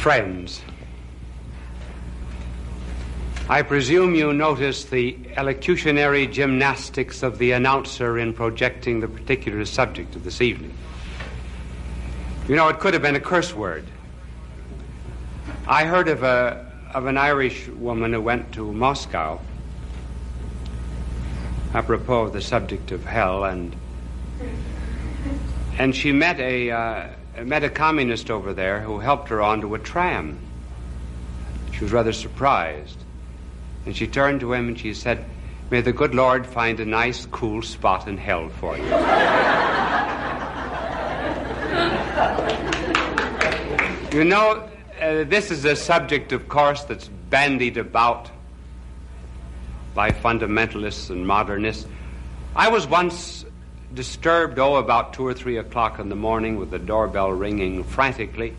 Friends, I presume you noticed the elocutionary gymnastics of the announcer in projecting the particular subject of this evening. You know, it could have been a curse word. I heard of an Irish woman who went to Moscow apropos of the subject of hell, and she met a communist over there who helped her onto a tram. She was rather surprised. And she turned to him and she said, "May the good Lord find a nice, cool spot in hell for you." You know, this is a subject, of course, that's bandied about by fundamentalists and modernists. I was once disturbed, about 2 or 3 o'clock in the morning with the doorbell ringing frantically.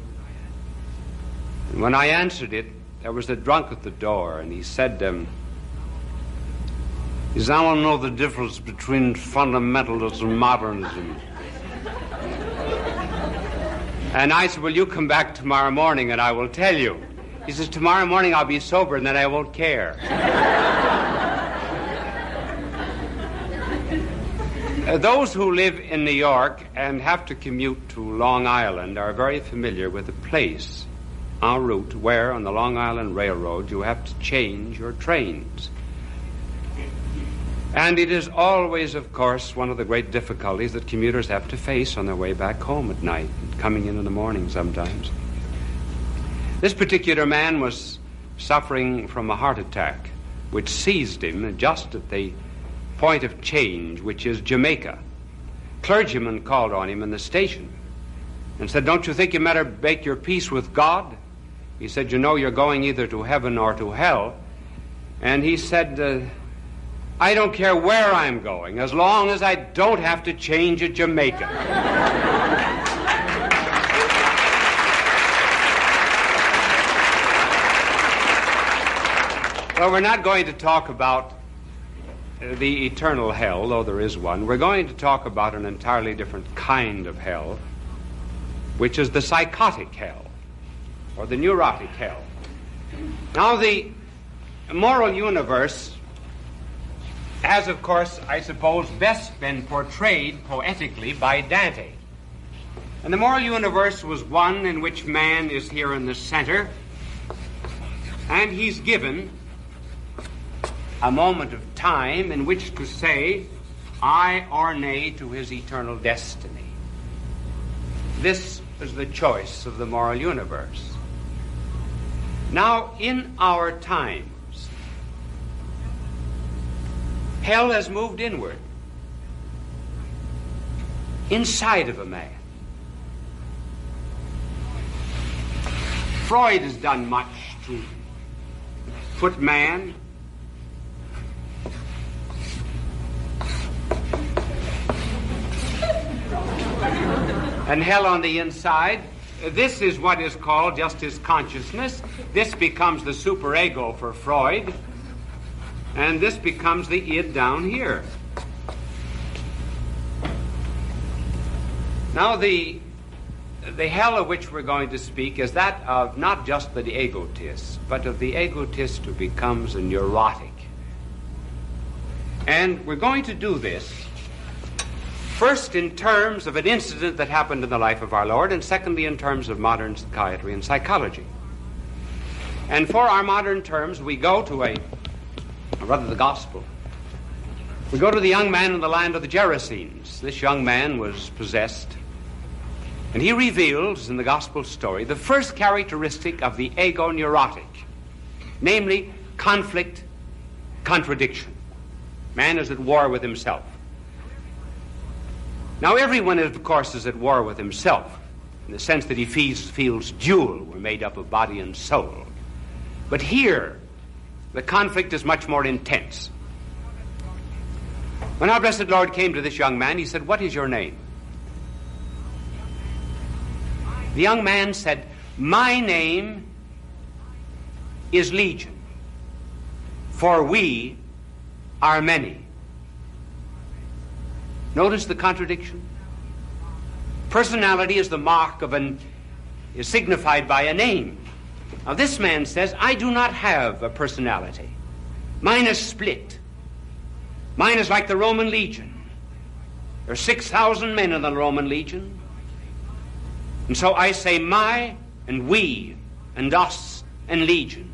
And when I answered it, there was a drunk at the door, and he said, I don't know the difference between fundamentalism and modernism. And I said, well, you come back tomorrow morning and I will tell you. He says, tomorrow morning I'll be sober and then I won't care. Those who live in New York and have to commute to Long Island are very familiar with the place en route where on the Long Island Railroad you have to change your trains. And it is always, of course, one of the great difficulties that commuters have to face on their way back home at night, and coming in the morning sometimes. This particular man was suffering from a heart attack, which seized him just at the point of change, which is Jamaica. Clergyman called on him in the station and said, "Don't you think you better make your peace with God?" He said, "You know, you're going either to heaven or to hell." And he said, "I don't care where I'm going, as long as I don't have to change at Jamaica." Well, we're not going to talk about the eternal hell, though there is one. We're going to talk about an entirely different kind of hell, which is the psychotic hell, or the neurotic hell. Now, the moral universe has, of course, I suppose, best been portrayed poetically by Dante. And the moral universe was one in which man is here in the center, and he's given a moment of time in which to say aye or nay to his eternal destiny. This is the choice of the moral universe. Now, in our times, hell has moved inward, inside of a man. Freud has done much to put man and hell on the inside. This is what is called just his consciousness. This becomes the superego for Freud, and this becomes the id down here. Now, the hell of which we're going to speak is that of not just the egotist, but of the egotist who becomes a neurotic. And we're going to do this first in terms of an incident that happened in the life of our Lord, and secondly in terms of modern psychiatry and psychology. And for our modern terms, we go to the gospel. We go to the young man in the land of the Gerasenes. This young man was possessed, and he reveals in the gospel story the first characteristic of the ego neurotic, namely conflict, contradiction. Man is at war with himself. Now, everyone, of course, is at war with himself, in the sense that he feels dual. We're made up of body and soul. But here, the conflict is much more intense. When our blessed Lord came to this young man, he said, "What is your name?" The young man said, "My name is Legion, for we are many." Notice the contradiction. Personality is the mark of is signified by a name. Now, this man says, I do not have a personality. Mine is split. Mine is like the Roman legion. There are 6,000 men in the Roman legion. And so I say my and we and us and legion,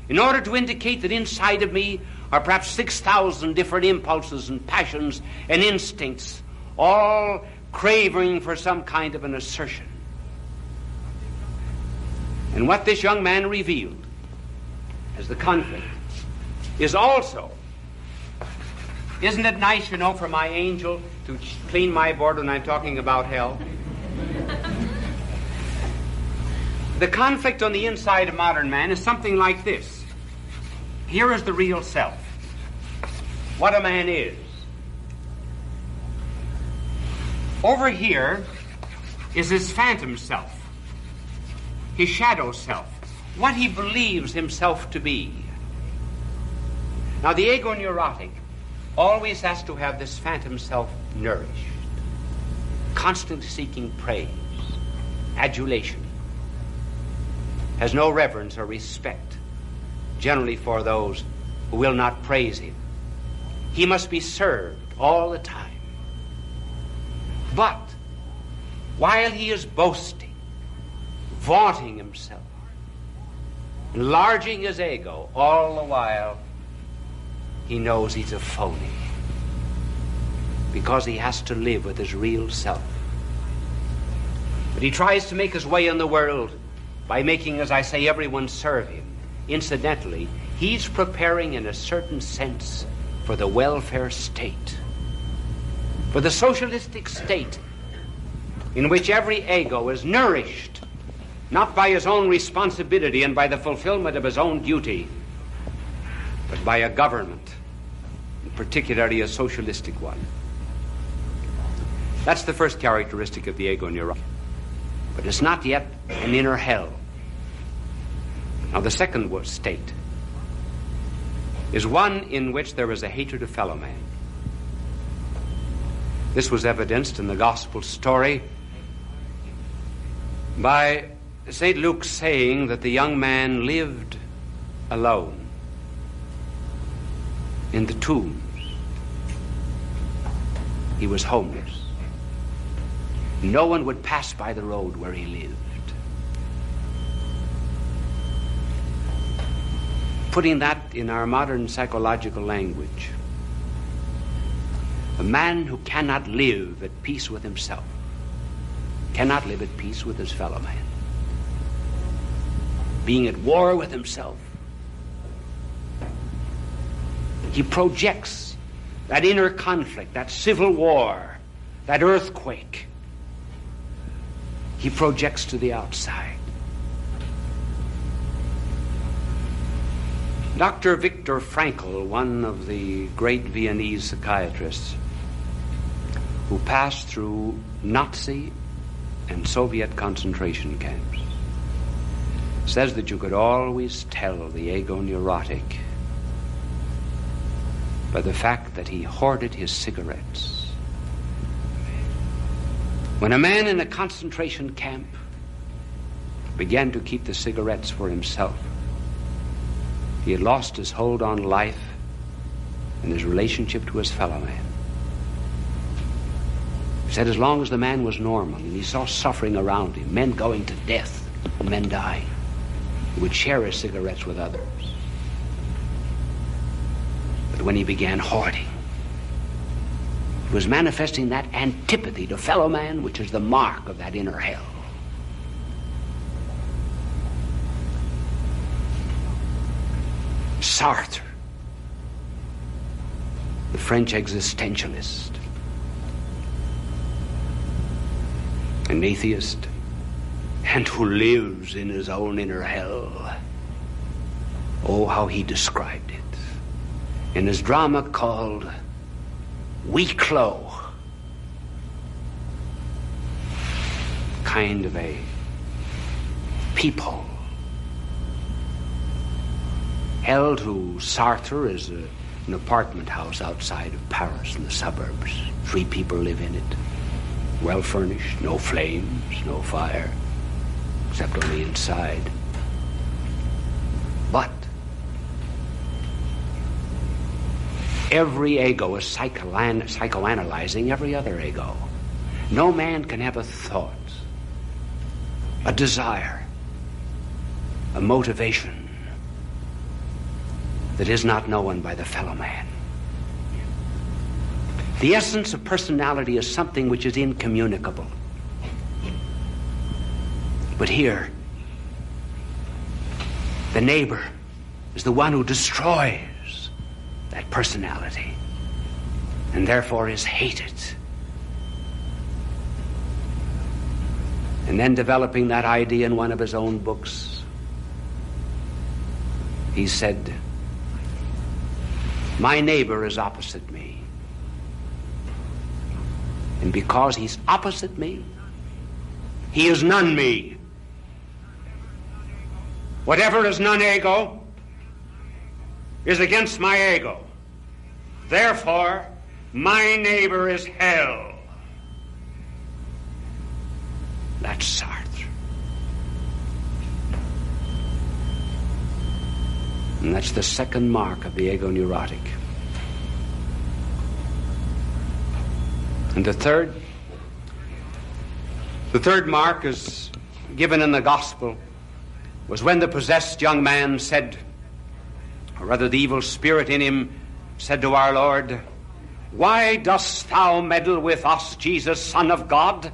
in order to indicate that inside of me are perhaps 6,000 different impulses and passions and instincts, all craving for some kind of an assertion. And what this young man revealed as the conflict is also, isn't it nice, you know, for my angel to clean my board when I'm talking about hell? The conflict on the inside of modern man is something like this. Here is the real self, what a man is. Over here is his phantom self, his shadow self, what he believes himself to be. Now, the ego neurotic always has to have this phantom self nourished, constantly seeking praise, adulation, has no reverence or respect, generally for those who will not praise him. He must be served all the time. But while he is boasting, vaunting himself, enlarging his ego, all the while he knows he's a phony, because he has to live with his real self. But he tries to make his way in the world by making, as I say, everyone serve him. Incidentally, he's preparing in a certain sense for the welfare state, for the socialistic state in which every ego is nourished not by his own responsibility and by the fulfillment of his own duty, but by a government, and particularly a socialistic one. That's the first characteristic of the ego neurotic. But it's not yet an inner hell. Now, the second state is one in which there is a hatred of fellow man. This was evidenced in the gospel story by St. Luke saying that the young man lived alone in the tombs. He was homeless. No one would pass by the road where he lived. Putting that in our modern psychological language, a man who cannot live at peace with himself cannot live at peace with his fellow man. Being at war with himself, he projects that inner conflict, that civil war, that earthquake. He projects to the outside. Dr. Viktor Frankl, one of the great Viennese psychiatrists who passed through Nazi and Soviet concentration camps, says that you could always tell the ego neurotic by the fact that he hoarded his cigarettes. When a man in a concentration camp began to keep the cigarettes for himself, he had lost his hold on life and his relationship to his fellow man. He said as long as the man was normal and he saw suffering around him, men going to death and men dying, he would share his cigarettes with others. But when he began hoarding, he was manifesting that antipathy to fellow man, which is the mark of that inner hell. Sartre, the French existentialist, an atheist, and who lives in his own inner hell. Oh, how he described it in his drama called Huis Clos. Kind of a peephole. Hell to Sartre is an apartment house outside of Paris in the suburbs. 3 people live in it. Well furnished, no flames, no fire, except on the inside. Every ego is psychoanalyzing every other ego. No man can have a thought, a desire, a motivation that is not known by the fellow man. The essence of personality is something which is incommunicable. But here, the neighbor is the one who destroys that personality and therefore is hated. And then developing that idea in one of his own books, he said, my neighbor is opposite me. And because he's opposite me, he is none me. Whatever is non-ego is against my ego. Therefore, my neighbor is hell. That's Sartre. And that's the second mark of the ego neurotic. And the third mark is given in the gospel, was when the possessed young man said, or rather the evil spirit in him said to our Lord, why dost thou meddle with us, Jesus, Son of God?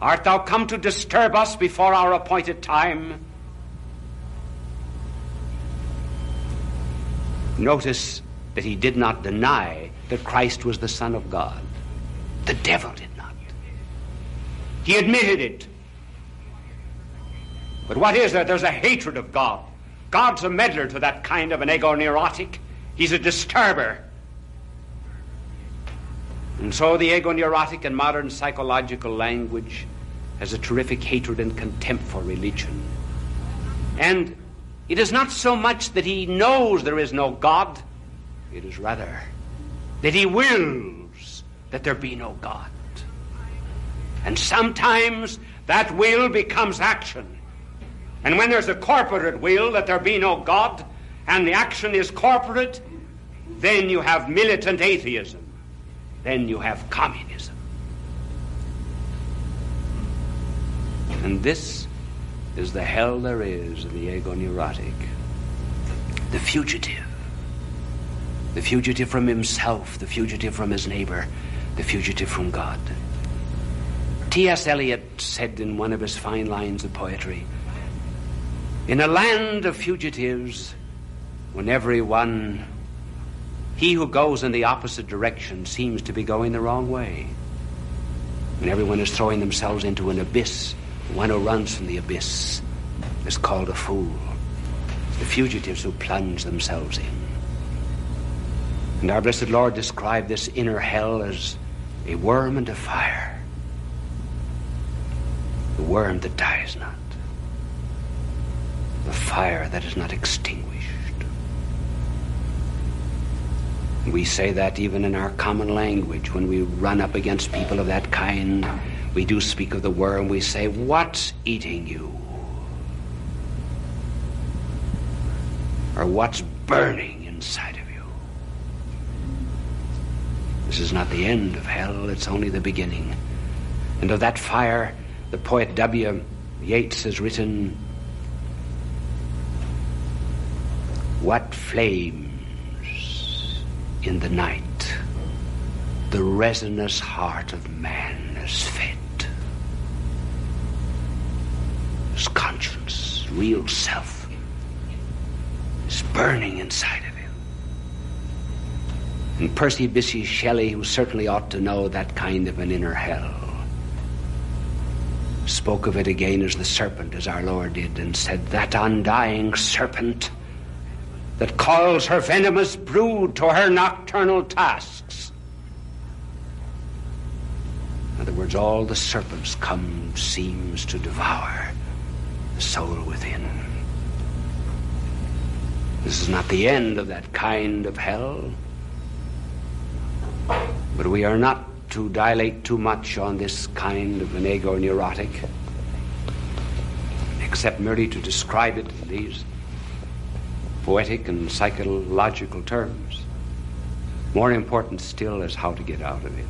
Art thou come to disturb us before our appointed time? Notice that he did not deny that Christ was the Son of God. The devil did not. He admitted it. But what is there? There's a hatred of God. God's a meddler to that kind of an ego neurotic. He's a disturber. And so the ego neurotic in modern psychological language has a terrific hatred and contempt for religion. And it is not so much that he knows there is no God. It is rather that he wills that there be no God. And sometimes that will becomes action. And when there's a corporate will that there be no God, and the action is corporate, then you have militant atheism. Then you have communism. And this is the hell there is in the ego neurotic. The fugitive. The fugitive from himself, the fugitive from his neighbor, the fugitive from God. T.S. Eliot said in one of his fine lines of poetry, in a land of fugitives, when he who goes in the opposite direction seems to be going the wrong way. When everyone is throwing themselves into an abyss, one who runs from the abyss is called a fool. The fugitives who plunge themselves in. And our blessed Lord described this inner hell as a worm and a fire. The worm that dies not. The fire that is not extinguished. We say that even in our common language. When we run up against people of that kind, we do speak of the worm. We say, what's eating you? Or what's burning inside of you? This is not the end of hell, it's only the beginning. And of that fire, the poet W. Yeats has written, what flames in the night the resinous heart of man is fed. His conscience, real self, is burning inside of him. And Percy Bysshe Shelley, who certainly ought to know that kind of an inner hell, spoke of it again as the serpent, as our Lord did, and said, that undying serpent that calls her venomous brood to her nocturnal tasks. In other words, all the serpents come seems to devour the soul within. This is not the end of that kind of hell, but we are not to dilate too much on this kind of an ego neurotic, except merely to describe it in these poetic and psychological terms. More important still is how to get out of it.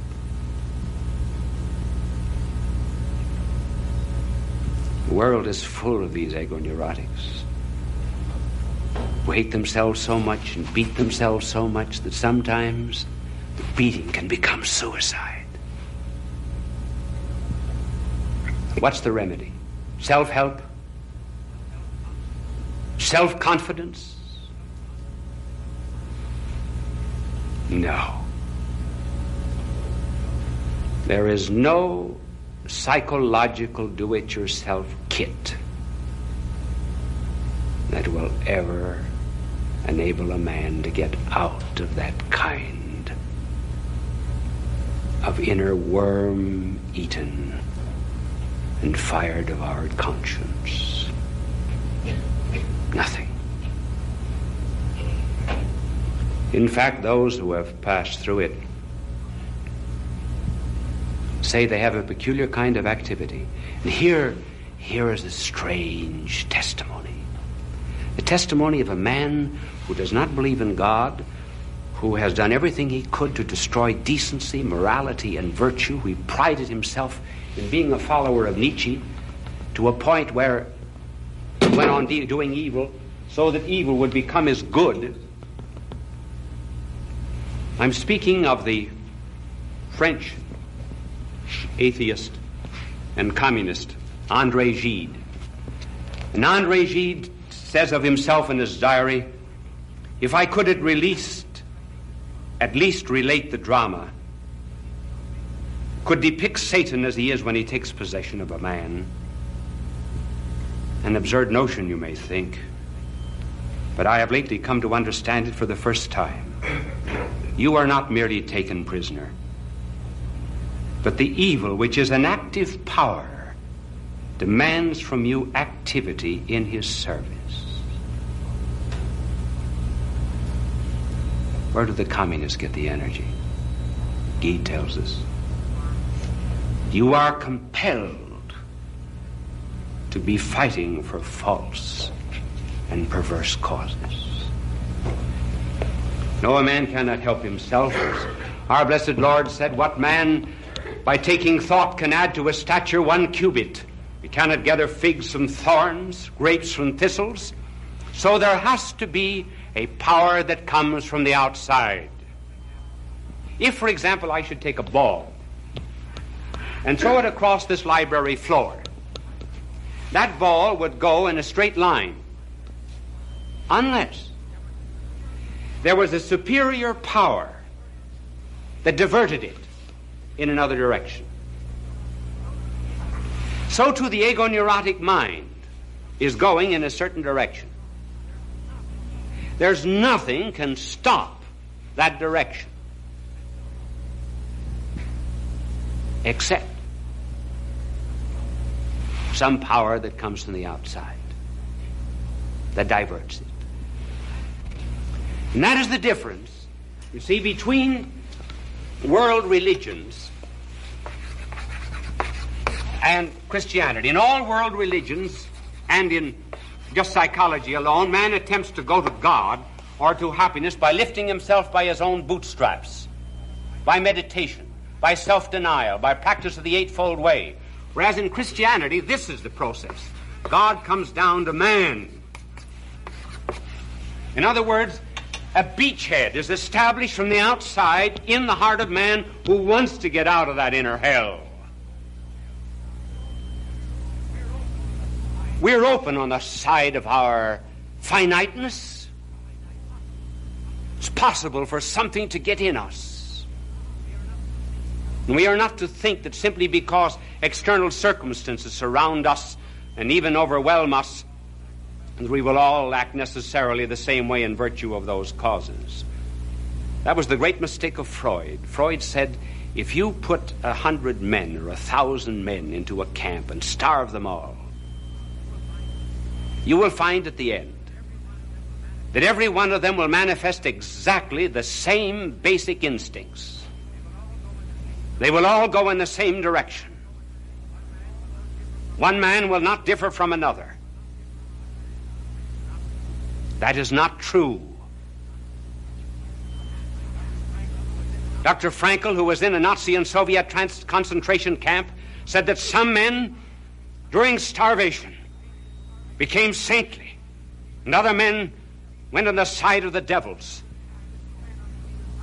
The world is full of these ego-neurotics who hate themselves so much and beat themselves so much that sometimes the beating can become suicide. What's the remedy? Self-help? Self-confidence? No. There is no psychological do-it-yourself kit that will ever enable a man to get out of that kind of inner worm-eaten and fire-devoured conscience. Nothing. In fact, those who have passed through it say they have a peculiar kind of activity. And here is a strange testimony. The testimony of a man who does not believe in God, who has done everything he could to destroy decency, morality, and virtue, who prided himself in being a follower of Nietzsche to a point where he went on doing evil so that evil would become his good. I'm speaking of the French atheist and communist André Gide. And André Gide says of himself in his diary, if I could at least relate the drama, could depict Satan as he is when he takes possession of a man. An absurd notion, you may think, but I have lately come to understand it for the first time. You are not merely taken prisoner, but the evil, which is an active power, demands from you activity in his service. Where do the communists get the energy? Gide tells us. You are compelled to be fighting for false and perverse causes. No, a man cannot help himself. Our blessed Lord said, what man by taking thought can add to his stature 1 cubit? We cannot gather figs from thorns, grapes from thistles. So there has to be a power that comes from the outside. If, for example, I should take a ball and throw it across this library floor, that ball would go in a straight line unless there was a superior power that diverted it in another direction. So too the ego-neurotic mind is going in a certain direction. There's nothing can stop that direction except some power that comes from the outside that diverts it. And that is the difference, you see, between world religions and Christianity. In all world religions and in just psychology alone, man attempts to go to God or to happiness by lifting himself by his own bootstraps, by meditation, by self-denial, by practice of the Eightfold Way. Whereas in Christianity, this is the process. God comes down to man. In other words, a beachhead is established from the outside in the heart of man who wants to get out of that inner hell. We're open on the side of our finiteness. It's possible for something to get in us. And we are not to think that simply because external circumstances surround us and even overwhelm us, and we will all act necessarily the same way in virtue of those causes. That was the great mistake of Freud. Freud said, if you put 100 men or 1,000 men into a camp and starve them all, you will find at the end that every one of them will manifest exactly the same basic instincts. They will all go in the same direction. One man will not differ from another. That is not true. Dr. Frankel, who was in a Nazi and Soviet concentration camp, said that some men, during starvation, became saintly, and other men went on the side of the devils.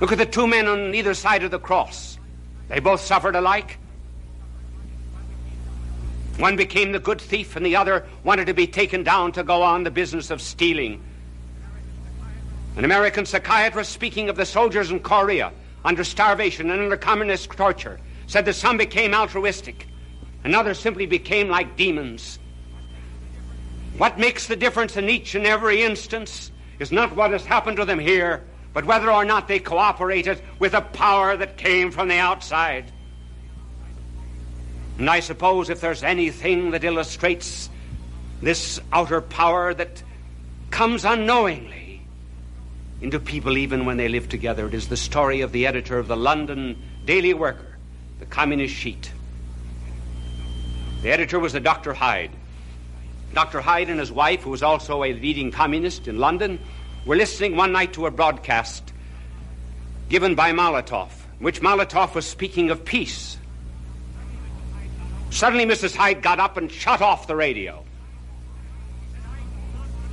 Look at the two men on either side of the cross. They both suffered alike. One became the good thief, and the other wanted to be taken down to go on the business of stealing. An American psychiatrist, speaking of the soldiers in Korea under starvation and under communist torture, said that some became altruistic and others simply became like demons. What makes the difference in each and every instance is not what has happened to them here, but whether or not they cooperated with a power that came from the outside. And I suppose if there's anything that illustrates this outer power that comes unknowingly into people even when they live together, it is the story of the editor of the London Daily Worker, the communist sheet. The editor was a Dr. Hyde. Dr. Hyde and his wife, who was also a leading communist in London, were listening one night to a broadcast given by Molotov, in which Molotov was speaking of peace. Suddenly, Mrs. Hyde got up and shut off the radio.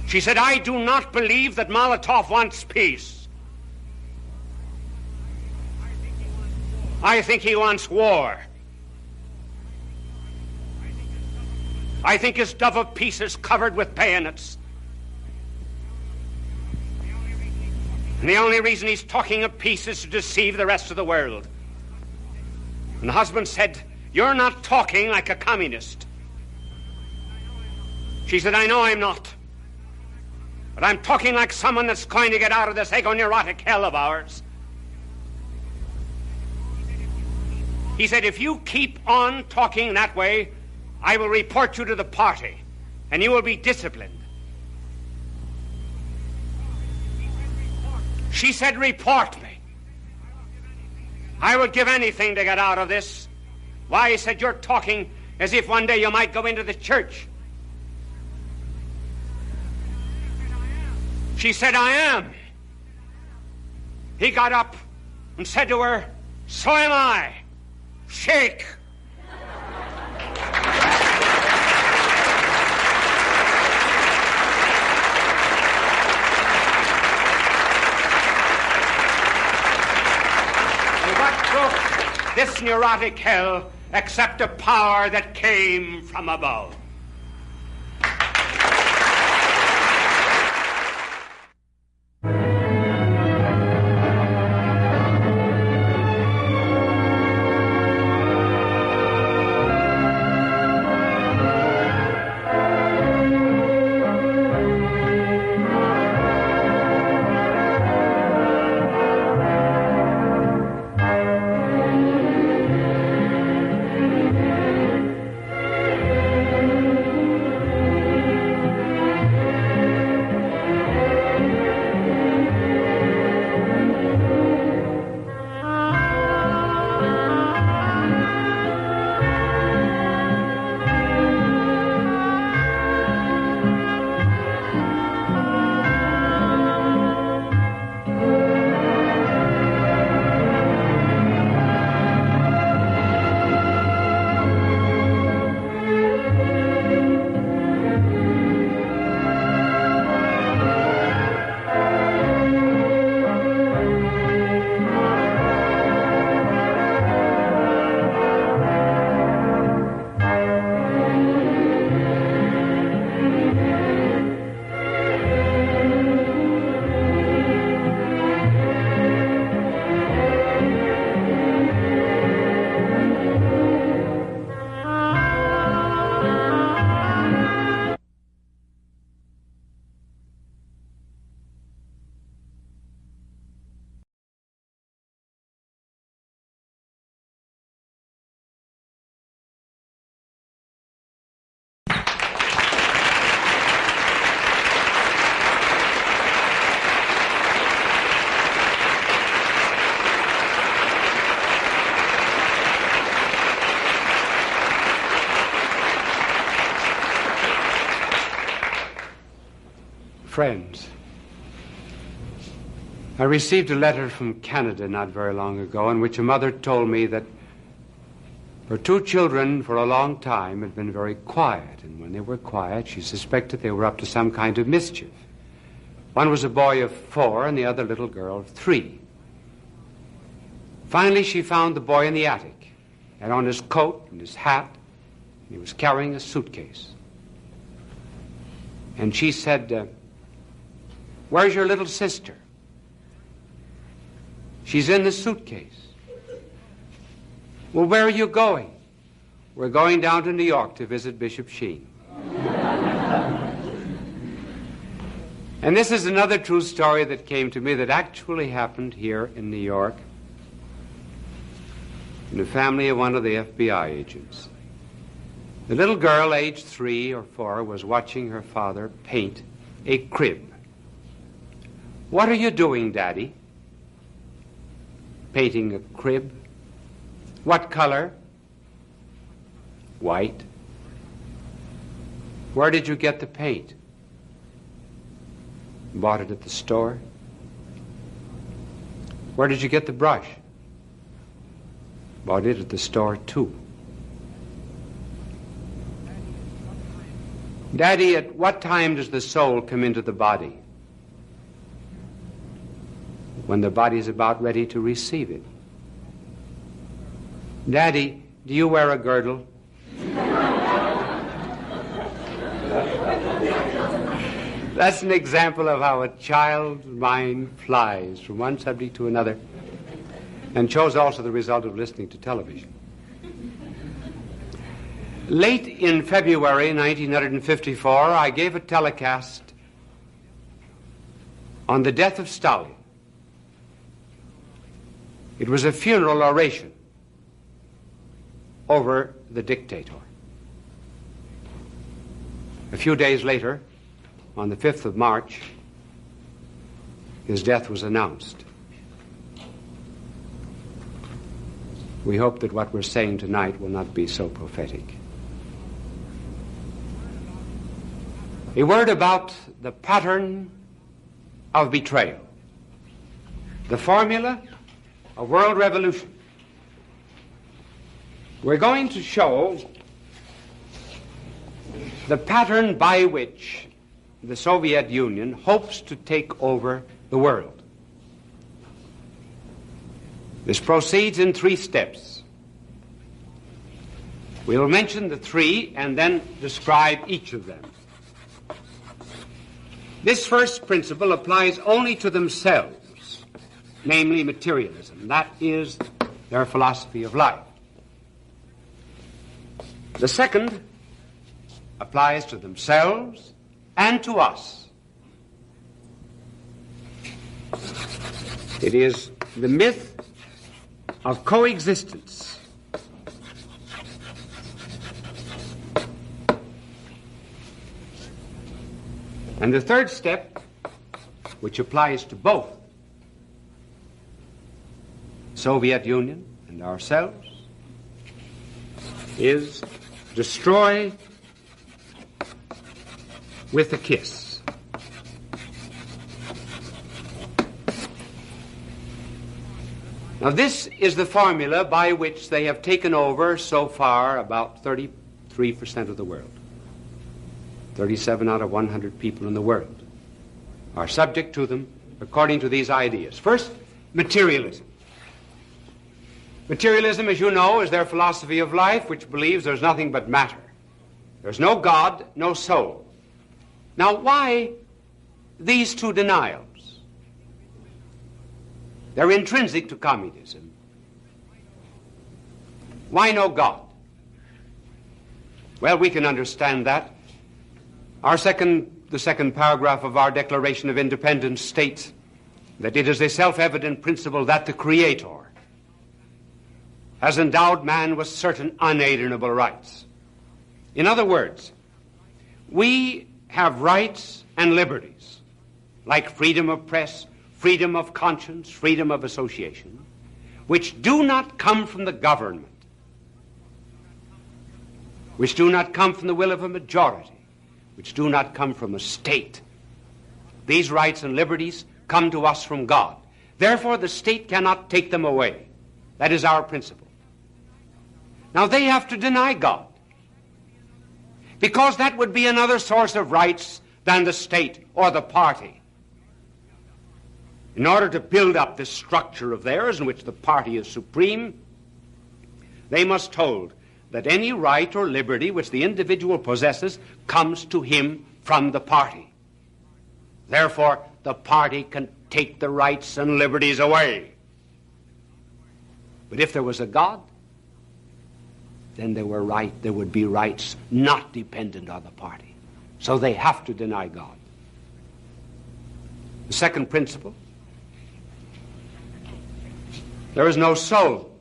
She said, "I do not believe that Molotov wants peace. I think he wants war. I think his dove of peace is covered with bayonets. And the only reason he's talking of peace is to deceive the rest of the world." And the husband said, "You're not talking like a communist." She said, "I know I'm not. But I'm talking like someone that's going to get out of this ego-neurotic hell of ours." He said, "If you keep on talking that way, I will report you to the party, and you will be disciplined." She said, "Report me. I would give anything to get out of this." "Why?" He said, "You're talking as if one day you might go into the church." She said, "I am." He got up and said to her, "So am I. Shake." And what broke this neurotic hell except a power that came from above? Friends, I received a letter from Canada not very long ago in which a mother told me that her two children for a long time had been very quiet, and when they were quiet, she suspected they were up to some kind of mischief. One was a boy of 4 and the other little girl of 3. Finally, she found the boy in the attic. He had on his coat and his hat, and he was carrying a suitcase. And she said, "Where's your little sister?" "She's in the suitcase." "Well, where are you going?" "We're going down to New York to visit Bishop Sheen." And this is another true story that came to me that actually happened here in New York in the family of one of the FBI agents. The little girl, aged 3 or 4, was watching her father paint a crib. "What are you doing, Daddy?" "Painting a crib." "What color?" "White." "Where did you get the paint?" "Bought it at the store." "Where did you get the brush?" "Bought it at the store, too." "Daddy, at what time does the soul come into the body?" "When the body's about ready to receive it." "Daddy, do you wear a girdle?" That's an example of how a child's mind flies from one subject to another, and shows also the result of listening to television. Late in February 1954, I gave a telecast on the death of Stalin. It was a funeral oration over the dictator. A few days later, on the 5th of March, his death was announced. We hope that what we're saying tonight will not be so prophetic. A word about the pattern of betrayal, the formula of world revolution. We're going to show the pattern by which the Soviet Union hopes to take over the world. This proceeds in 3 steps. We'll mention the 3 and then describe each of them. This first principle applies only to themselves, namely materialism. That is their philosophy of life. The second applies to themselves and to us. It is the myth of coexistence. And the third step, which applies to both Soviet Union and ourselves, is destroy with a kiss. Now, this is the formula by which they have taken over so far about 33% of the world. 37 out of 100 people in the world are subject to them according to these ideas. First, materialism. Materialism, as you know, is their philosophy of life, which believes there's nothing but matter. There's no God, no soul. Now, why these 2 denials? They're intrinsic to communism. Why no God? Well, we can understand that. The second paragraph of our Declaration of Independence states that it is a self-evident principle that the Creator has endowed man with certain unalienable rights. In other words, we have rights and liberties, like freedom of press, freedom of conscience, freedom of association, which do not come from the government, which do not come from the will of a majority, which do not come from a state. These rights and liberties come to us from God. Therefore, the state cannot take them away. That is our principle. Now, they have to deny God, because that would be another source of rights than the state or the party. In order to build up this structure of theirs in which the party is supreme, they must hold that any right or liberty which the individual possesses comes to him from the party. Therefore, the party can take the rights and liberties away. But if there was a God, then there would be rights not dependent on the party. So they have to deny God. The second principle, there is no soul.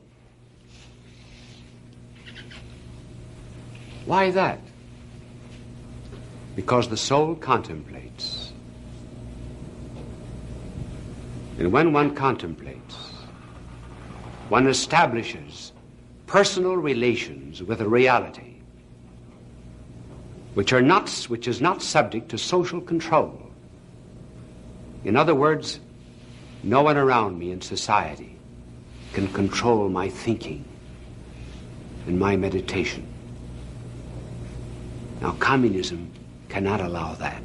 Why that? Because the soul contemplates. And when one contemplates, one establishes personal relations with a reality which is not subject to social control. In other words, no one around me in society can control my thinking and my meditation. Now, communism cannot allow that.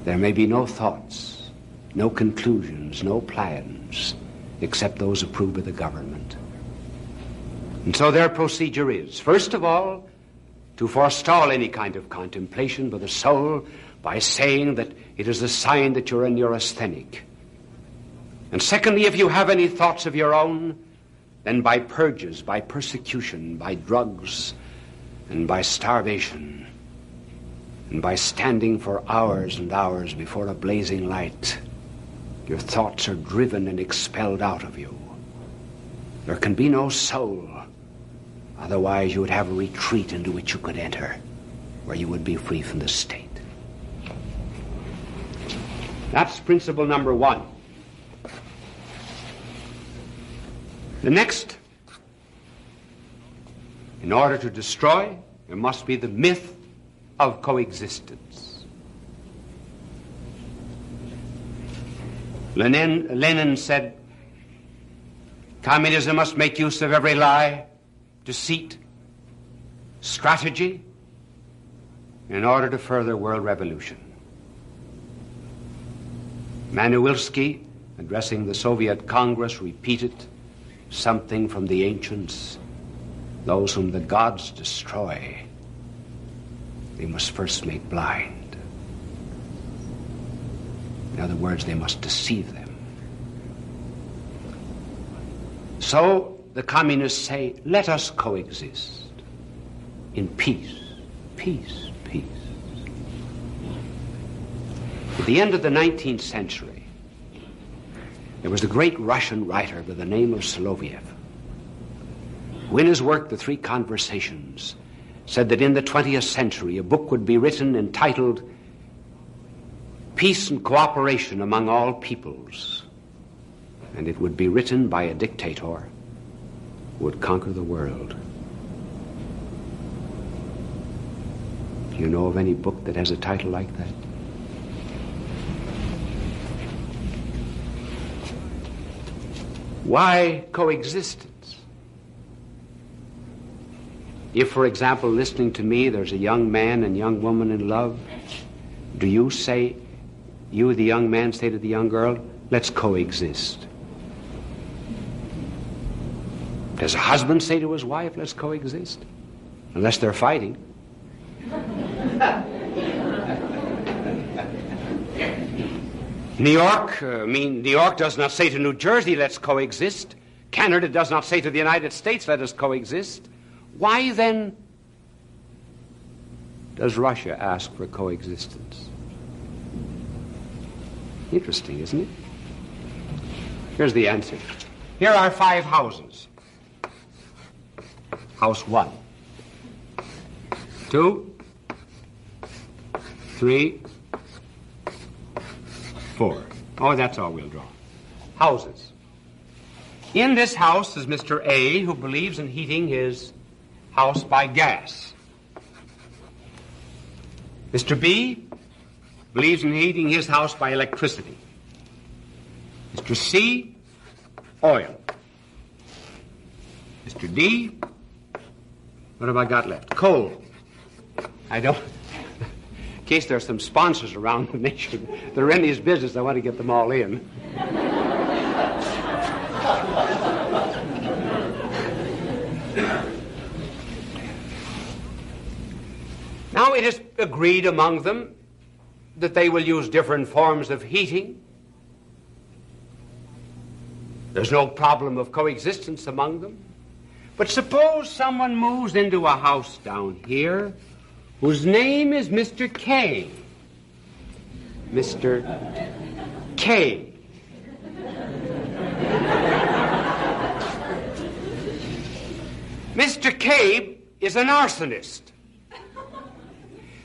There may be no thoughts, no conclusions, no plans, except those approved by the government. And so their procedure is, first of all, to forestall any kind of contemplation by the soul by saying that it is a sign that you're a neurasthenic. And secondly, if you have any thoughts of your own, then by purges, by persecution, by drugs, and by starvation, and by standing for hours and hours before a blazing light, your thoughts are driven and expelled out of you. There can be no soul. Otherwise, you would have a retreat into which you could enter, where you would be free from the state. That's principle number one. The next, in order to destroy, there must be the myth of coexistence. Lenin said, communism must make use of every lie, deceit, strategy, in order to further world revolution. Manuilsky, addressing the Soviet Congress, repeated something from the ancients: those whom the gods destroy, they must first make blind. In other words, they must deceive them. So the communists say, let us coexist in peace, peace, peace. At the end of the 19th century, there was a great Russian writer by the name of Soloviev, who in his work, The Three Conversations, said that in the 20th century a book would be written entitled Peace and Cooperation Among All Peoples, and it would be written by a dictator who would conquer the world. Do you know of any book that has a title like that? Why coexistence? If, for example, listening to me, there's a young man and young woman in love, do you say, you, the young man, say to the young girl, let's coexist? Does a husband say to his wife, let's coexist? Unless they're fighting. New York does not say to New Jersey, let's coexist. Canada does not say to the United States, let us coexist. Why then does Russia ask for coexistence? Interesting, isn't it? Here's the answer. Here are 5 houses. House 1, 2, 3, 4. Oh, that's all we'll draw. Houses. In this house is Mr. A, who believes in heating his house by gas. Mr. B believes in heating his house by electricity. Mr. C, oil. Mr. D, what have I got left? Coal. I don't... In case there's some sponsors around the nation that are in his business, I want to get them all in. Now it is agreed among them that they will use different forms of heating. There's no problem of coexistence among them. But suppose someone moves into a house down here whose name is Mr. K. Mr. K. Mr. K is an arsonist.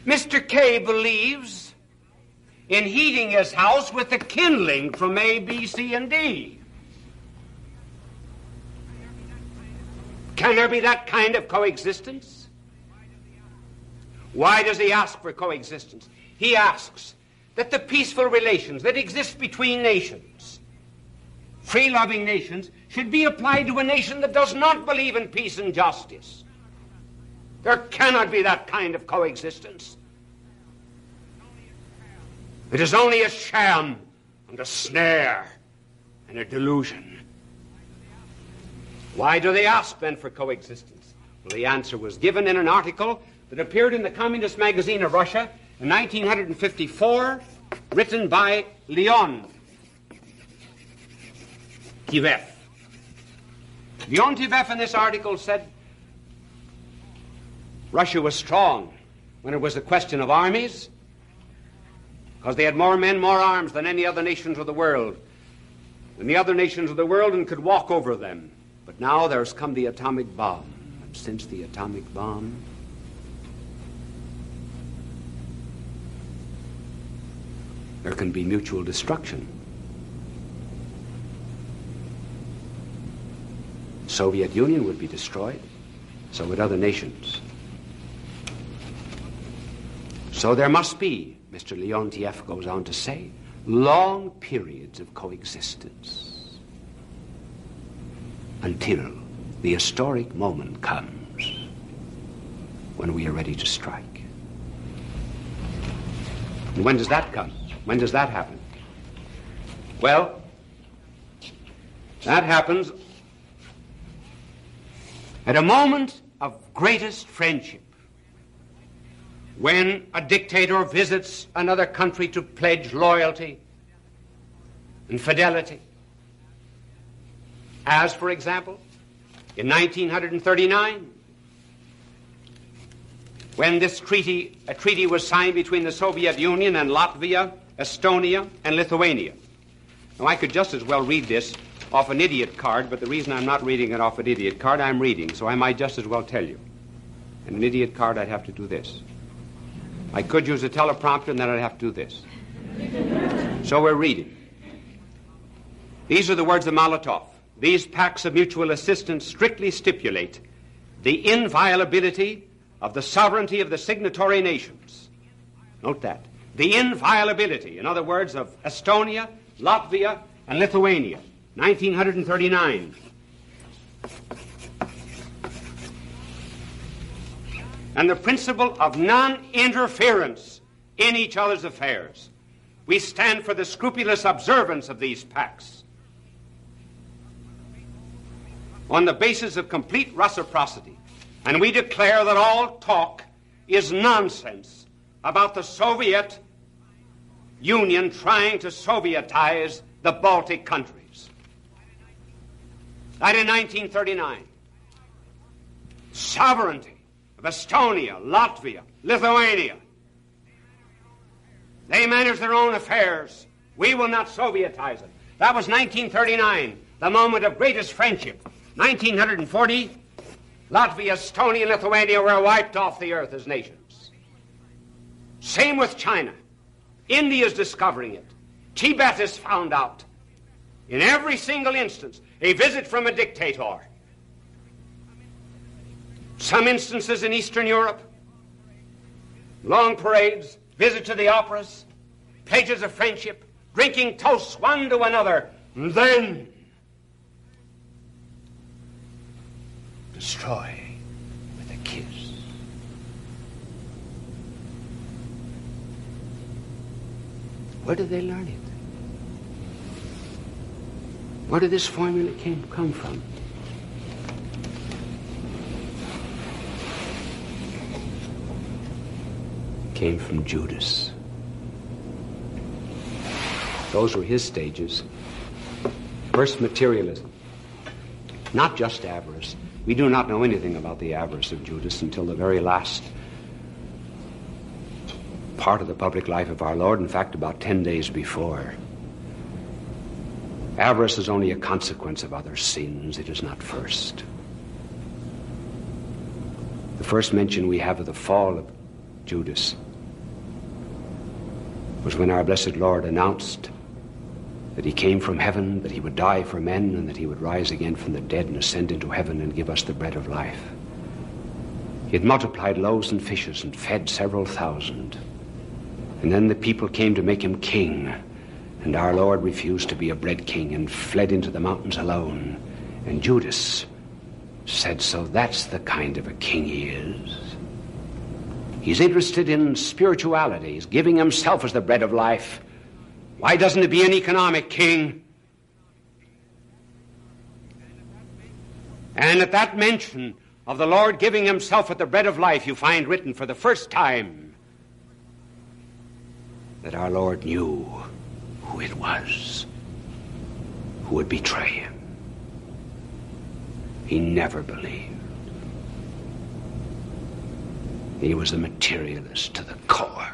Mr. K believes in heating his house with the kindling from A, B, C, and D. Can there be that kind of coexistence? Why does he ask for coexistence? He asks that the peaceful relations that exist between nations, free-loving nations, should be applied to a nation that does not believe in peace and justice. There cannot be that kind of coexistence. It is only a sham and a snare and a delusion. Why do they ask then for coexistence? Well, the answer was given in an article that appeared in the Communist magazine of Russia in 1954, written by Leon Tivev. Leon Tivev in this article said Russia was strong when it was a question of armies, because they had more men, more arms than any other nations of the world, and the other nations of the world, and could walk over them. But now there's come the atomic bomb, and since the atomic bomb, there can be mutual destruction. The Soviet Union would be destroyed, so would other nations. So there must be, Mr. Leontiev goes on to say, long periods of coexistence until the historic moment comes when we are ready to strike. And when does that come? When does that happen? Well, that happens at a moment of greatest friendship, when a dictator visits another country to pledge loyalty and fidelity. As, for example, in 1939, when a treaty was signed between the Soviet Union and Latvia, Estonia, and Lithuania. Now, I could just as well read this off an idiot card, but the reason I'm not reading it off an idiot card, I'm reading, so I might just as well tell you. In an idiot card, I'd have to do this. I could use a teleprompter, and then I'd have to do this. So we're reading. These are the words of Molotov. These pacts of mutual assistance strictly stipulate the inviolability of the sovereignty of the signatory nations. Note that. The inviolability, in other words, of Estonia, Latvia, and Lithuania. 1939. And the principle of non-interference in each other's affairs. We stand for the scrupulous observance of these pacts on the basis of complete reciprocity. And we declare that all talk is nonsense about the Soviet Union trying to Sovietize the Baltic countries. That in 1939. Sovereignty of Estonia, Latvia, Lithuania. They manage their own affairs. We will not Sovietize it. That was 1939, the moment of greatest friendship. 1940, Latvia, Estonia, and Lithuania were wiped off the earth as nations. Same with China. India is discovering it. Tibet is found out. In every single instance, a visit from a dictator. Some instances in Eastern Europe, long parades, visit to the operas, pledges of friendship, drinking toasts one to another and then destroy with a kiss. Where did they learn it? Where did this formula come from? It came from Judas. Those were his stages. First, materialism. Not just avarice. We do not know anything about the avarice of Judas until the very last part of the public life of our Lord. In fact, about 10 days before. Avarice is only a consequence of other sins. It is not first. The first mention we have of the fall of Judas was when our blessed Lord announced that he came from heaven, that he would die for men, and that he would rise again from the dead and ascend into heaven and give us the bread of life. He had multiplied loaves and fishes and fed several thousand. And then the people came to make him king. And our Lord refused to be a bread king and fled into the mountains alone. And Judas said, so that's the kind of a king he is. He's interested in spirituality. He's giving himself as the bread of life. Why doesn't he be an economic king? And at that mention of the Lord giving himself as the bread of life, you find written for the first time that our Lord knew who it was who would betray him. He never believed. He was a materialist to the core.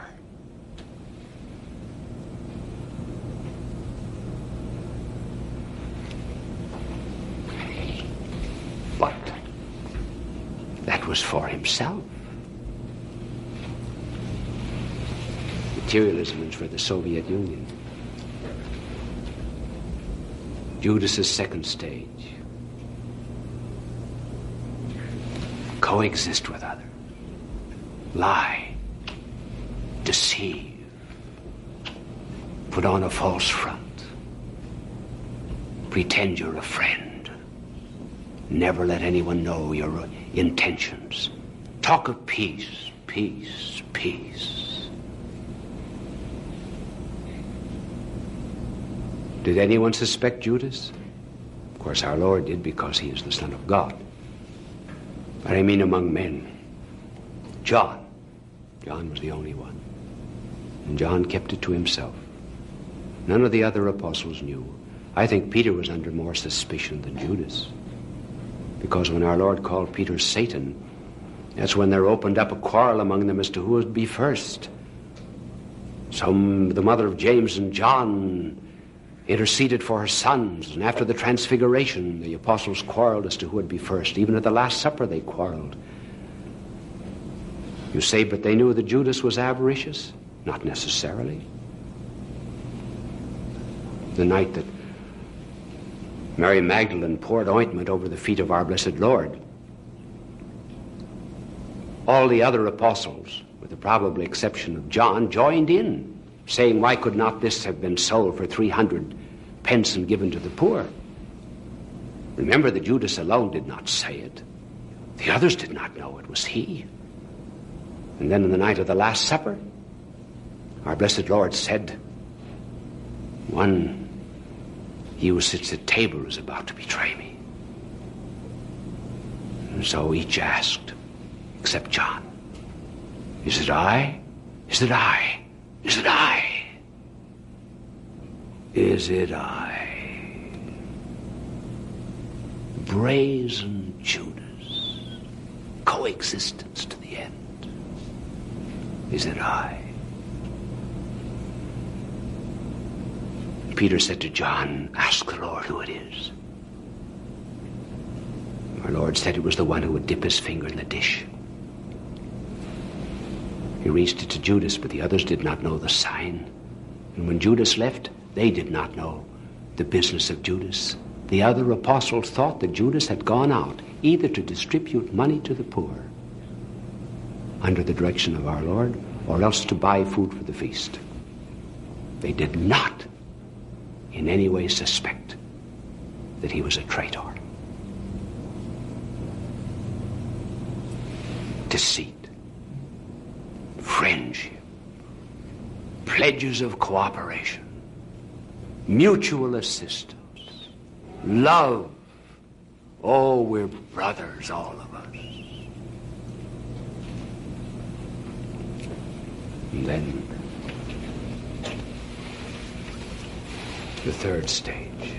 But that was for himself. Materialism is for the Soviet Union. Judas's second stage. Coexist with others. Lie. Deceive. Put on a false front. Pretend you're a friend. Never let anyone know your intentions. Talk of peace, peace, peace. Did anyone suspect Judas? Of course, our Lord did, because he is the Son of God. But I mean among men. John. John was the only one. And John kept it to himself. None of the other apostles knew. I think Peter was under more suspicion than Judas. Because when our Lord called Peter Satan, that's when there opened up a quarrel among them as to who would be first. The mother of James and John interceded for her sons, and after the transfiguration, the apostles quarreled as to who would be first. Even at the Last Supper, they quarreled. You say, but they knew that Judas was avaricious? Not necessarily. The night that Mary Magdalene poured ointment over the feet of our blessed Lord, all the other apostles, with the probable exception of John, joined in, saying, why could not this have been sold for 300 pence and given to the poor? Remember that Judas alone did not say it. The others did not know it was he. And then on the night of the Last Supper, our blessed Lord said, he who sits at table is about to betray me. And so each asked, except John, is it I? Is it I? Is it I? Is it I? Brazen Judas. Coexistence to the end. Is it I? Peter said to John, ask the Lord who it is. Our Lord said it was the one who would dip his finger in the dish. He reached it to Judas, but the others did not know the sign. And when Judas left, they did not know the business of Judas. The other apostles thought that Judas had gone out either to distribute money to the poor under the direction of our Lord, or else to buy food for the feast. They did not in any way suspect that he was a traitor. Deceit, friendship, pledges of cooperation, mutual assistance, love. Oh, we're brothers, all of us. And then the third stage.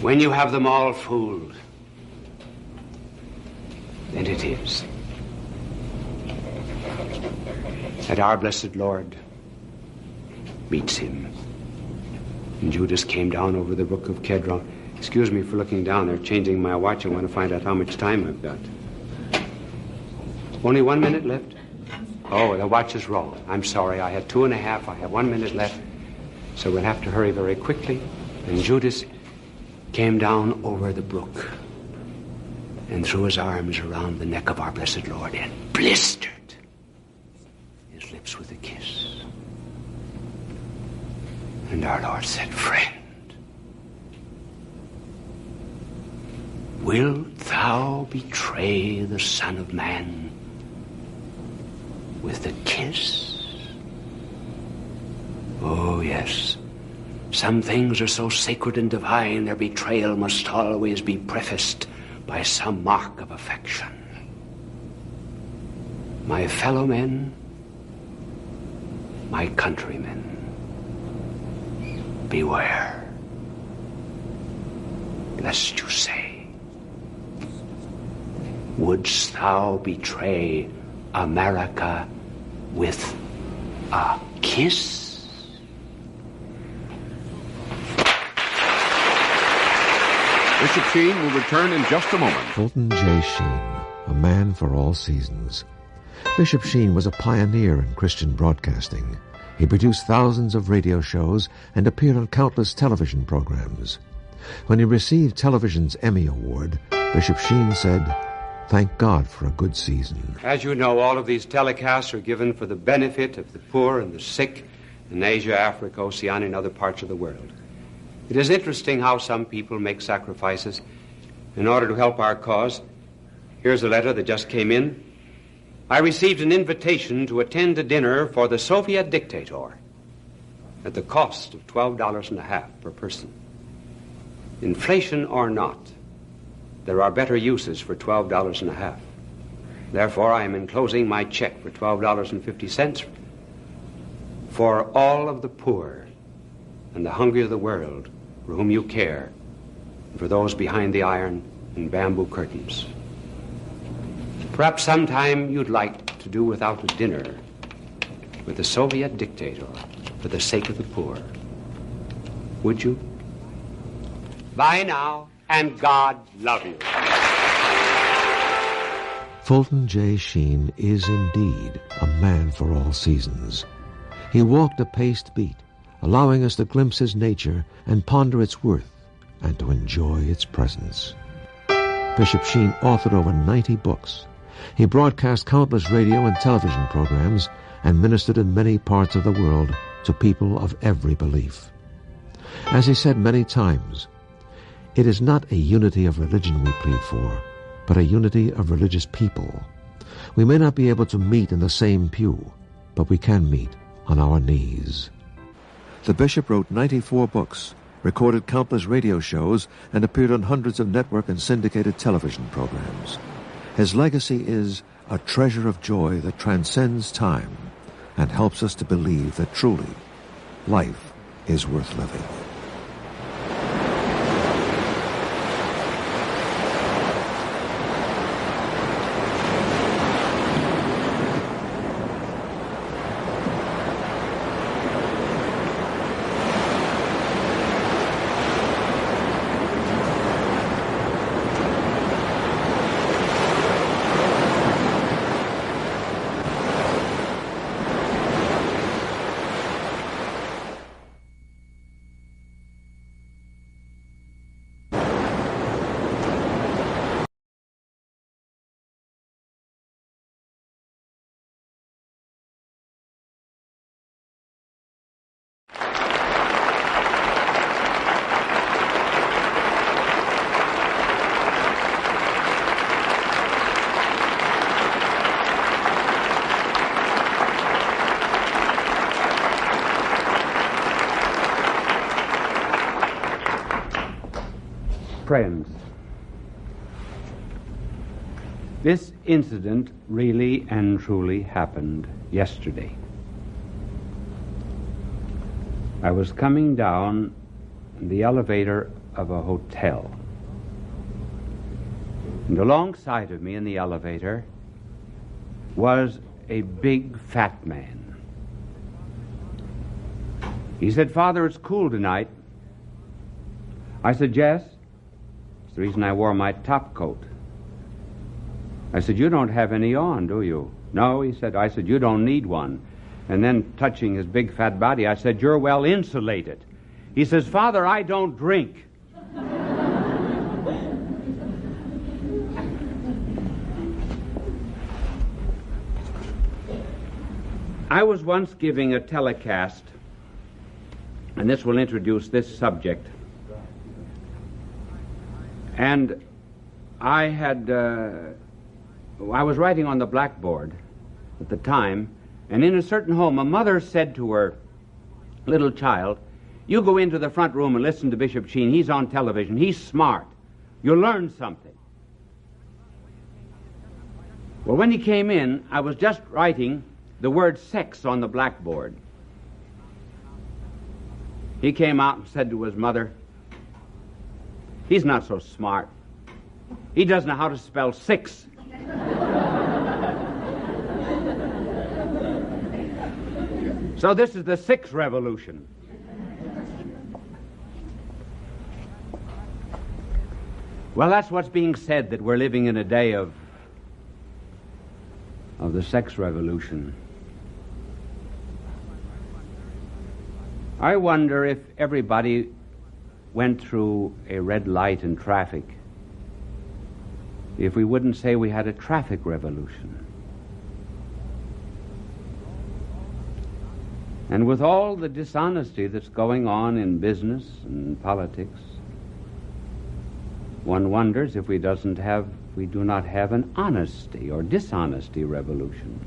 When you have them all fooled, then it is that our blessed Lord meets him. And Judas came down over the brook of Kedron. Excuse me for looking down there, changing my watch. I want to find out how much time I've got. Only 1 minute left? Oh, the watch is wrong. I'm sorry. I had 2.5. I have 1 minute left. So we'll have to hurry very quickly. And Judas came down over the brook and threw his arms around the neck of our blessed Lord and blistered his lips with a kiss. And our Lord said, "Friend, wilt thou betray the Son of Man with a kiss?" Oh, yes. Some things are so sacred and divine, their betrayal must always be prefaced by some mark of affection. My fellow men, my countrymen, beware, lest you say, "Wouldst thou betray America with a kiss?" Bishop Sheen will return in just a moment. Fulton J. Sheen, a man for all seasons. Bishop Sheen was a pioneer in Christian broadcasting. He produced thousands of radio shows and appeared on countless television programs. When he received television's Emmy Award, Bishop Sheen said, "Thank God for a good season." As you know, all of these telecasts are given for the benefit of the poor and the sick in Asia, Africa, Oceania, and other parts of the world. It is interesting how some people make sacrifices in order to help our cause. Here's a letter that just came in. I received an invitation to attend a dinner for the Soviet dictator at the cost of $12.50 per person. Inflation or not, there are better uses for $12.50. Therefore, I am enclosing my check for $12.50 for all of the poor and the hungry of the world for whom you care, and for those behind the iron and bamboo curtains. Perhaps sometime you'd like to do without a dinner with the Soviet dictator for the sake of the poor. Would you? Bye now, and God love you. Fulton J. Sheen is indeed a man for all seasons. He walked a paced beat, allowing us to glimpse his nature and ponder its worth and to enjoy its presence. Bishop Sheen authored over 90 books. He broadcast countless radio and television programs and ministered in many parts of the world to people of every belief. As he said many times, it is not a unity of religion we plead for, but a unity of religious people. We may not be able to meet in the same pew, but we can meet on our knees. The bishop wrote 94 books, recorded countless radio shows, and appeared on hundreds of network and syndicated television programs. His legacy is a treasure of joy that transcends time and helps us to believe that truly life is worth living. Friends, this incident really and truly happened yesterday. I was coming down the elevator of a hotel, and alongside of me in the elevator was a big fat man. He said, "Father, it's cool tonight." I said, "Yes. It's the reason I wore my top coat." I said, "You don't have any on, do you?" "No," he said. I said, "You don't need one." And then, touching his big fat body, I said, "You're well insulated." He says, "Father, I don't drink." I was once giving a telecast, and this will introduce this subject. And I was writing on the blackboard at the time, and in a certain home, a mother said to her little child, "You go into the front room and listen to Bishop Sheen. He's on television. He's smart. You'll learn something." Well, when he came in, I was just writing the word sex on the blackboard. He came out and said to his mother, "He's not so smart. He doesn't know how to spell six." So this is the sixth revolution. Well, that's what's being said, that we're living in a day of the sex revolution. I wonder if everybody went through a red light in traffic, if we wouldn't say we had a traffic revolution. And with all the dishonesty that's going on in business and politics, one wonders if we do not have an honesty or dishonesty revolution.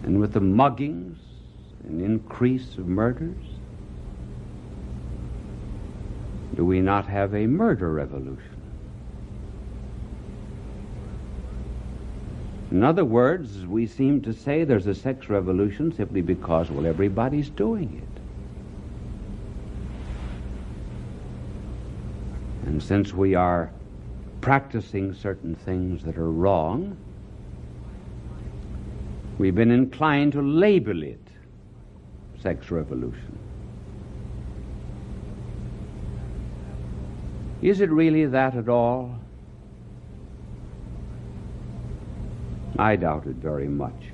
And with the muggings and increase of murders, do we not have a murder revolution? In other words, we seem to say there's a sex revolution simply because, well, everybody's doing it. And since we are practicing certain things that are wrong, we've been inclined to label it sex revolution. Is it really that at all? I doubt it very much.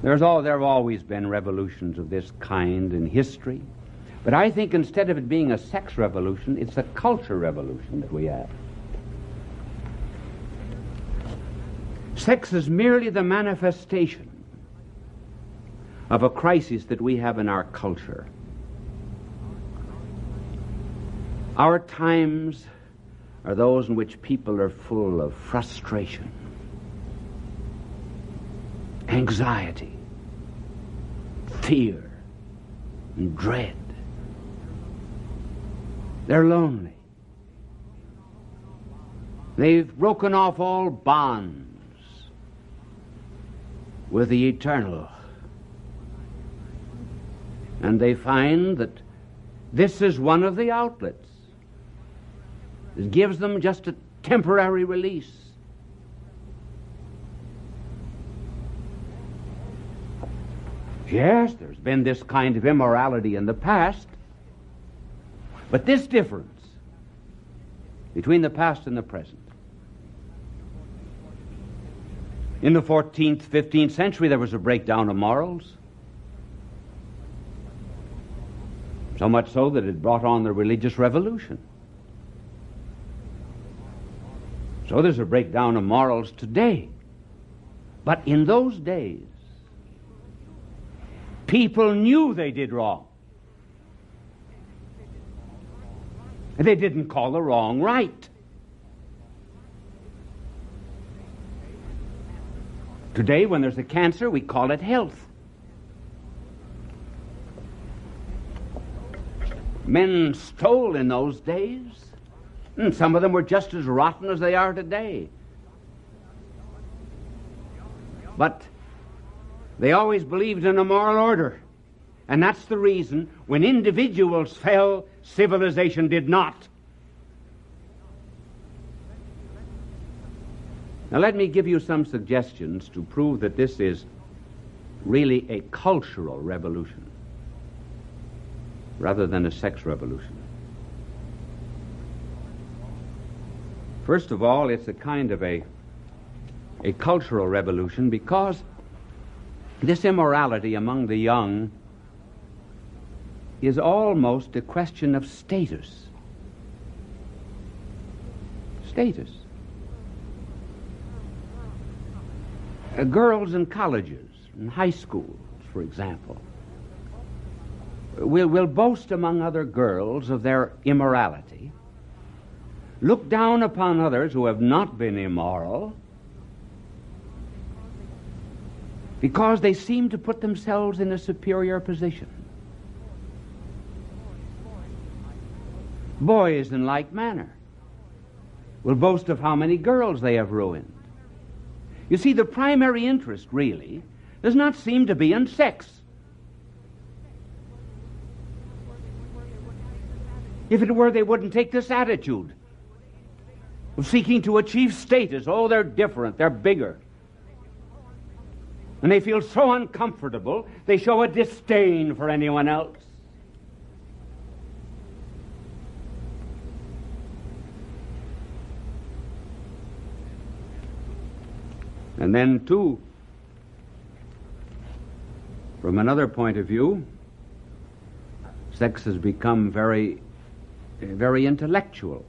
There have always been revolutions of this kind in history, but I think instead of it being a sex revolution, it's a culture revolution that we have. Sex is merely the manifestation of a crisis that we have in our culture. Our times are those in which people are full of frustration, anxiety, fear, and dread. They're lonely. They've broken off all bonds with the eternal. And they find that this is one of the outlets. It gives them just a temporary release. Yes, there's been this kind of immorality in the past, but this difference between the past and the present. In the 14th, 15th century, there was a breakdown of morals. So much so that it brought on the religious revolution. So there's a breakdown of morals today. But in those days, people knew they did wrong. And they didn't call the wrong right. Today, when there's a cancer, we call it health. Men stole in those days, and some of them were just as rotten as they are today. But they always believed in a moral order, and that's the reason when individuals fell, civilization did not. Now let me give you some suggestions to prove that this is really a cultural revolution rather than a sex revolution. First of all, it's a kind of a cultural revolution because this immorality among the young is almost a question of status. Status. Girls in colleges and high schools, for example, will boast among other girls of their immorality, look down upon others who have not been immoral, because they seem to put themselves in a superior position. Boys, in like manner, will boast of how many girls they have ruined. You see, the primary interest, really, does not seem to be in sex. If it were, they wouldn't take this attitude of seeking to achieve status. Oh, they're different, they're bigger. And they feel so uncomfortable, they show a disdain for anyone else. And then, too, from another point of view, sex has become very, very intellectual.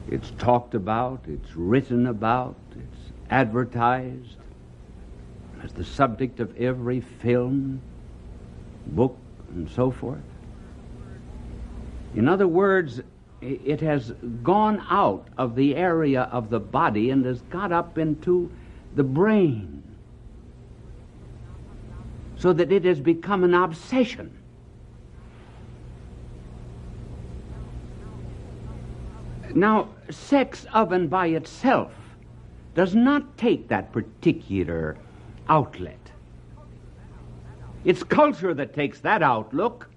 It's talked about, it's written about, it's advertised as the subject of every film, book, and so forth. In other words, it has gone out of the area of the body and has got up into the brain, so that it has become an obsession. Now, sex of and by itself does not take that particular outlet. It's culture that takes that outlook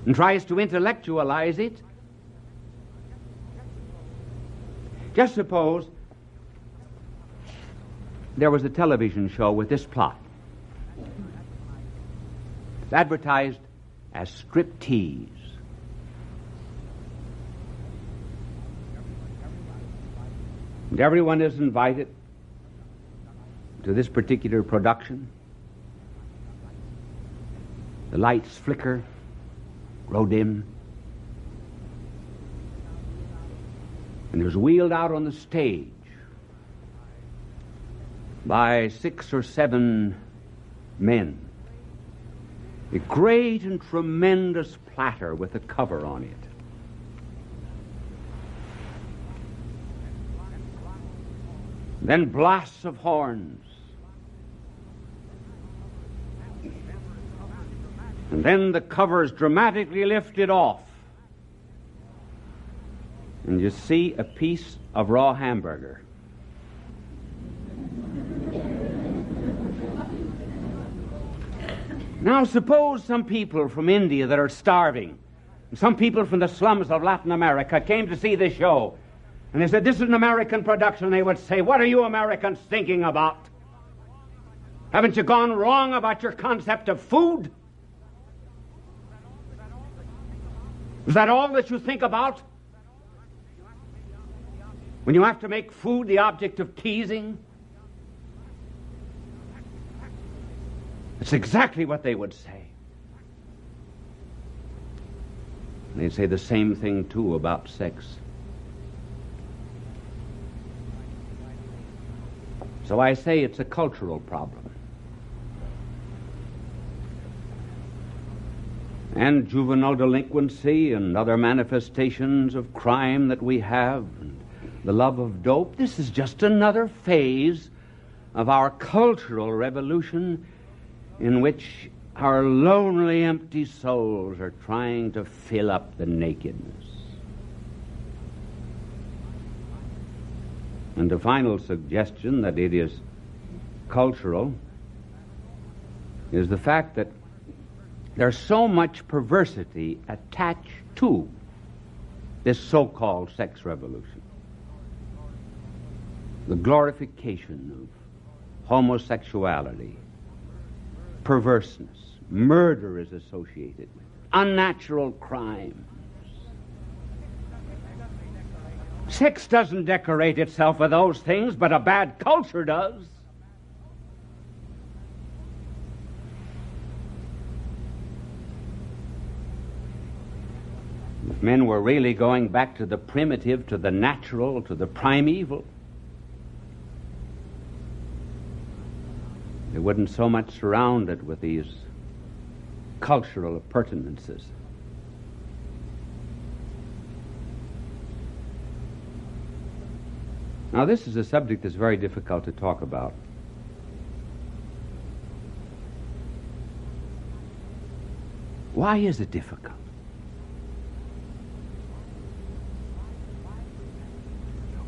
and tries to intellectualize it. Just suppose there was a television show with this plot. It's advertised as striptease. And everyone is invited to this particular production. The lights flicker, grow dim, and there's wheeled out on the stage by 6 or 7 men a great and tremendous platter with a cover on it. Then blasts of horns. And then the cover is dramatically lifted off. And you see a piece of raw hamburger. Now suppose some people from India that are starving, and some people from the slums of Latin America came to see this show. And they said, this is an American production. They would say, what are you Americans thinking about? Haven't you gone wrong about your concept of food? Is that all that you think about? When you have to make food the object of teasing? It's exactly what they would say. And they'd say the same thing, too, about sex. So I say it's a cultural problem. And juvenile delinquency and other manifestations of crime that we have, and the love of dope, this is just another phase of our cultural revolution in which our lonely, empty souls are trying to fill up the nakedness. And the final suggestion that it is cultural is the fact that there's so much perversity attached to this so-called sex revolution. The glorification of homosexuality, perverseness, murder is associated with it, unnatural crimes. Sex doesn't decorate itself with those things, but a bad culture does. If men were really going back to the primitive, to the natural, to the primeval, they wouldn't so much surround it with these cultural appurtenances. Now, this is a subject that's very difficult to talk about. Why is it difficult?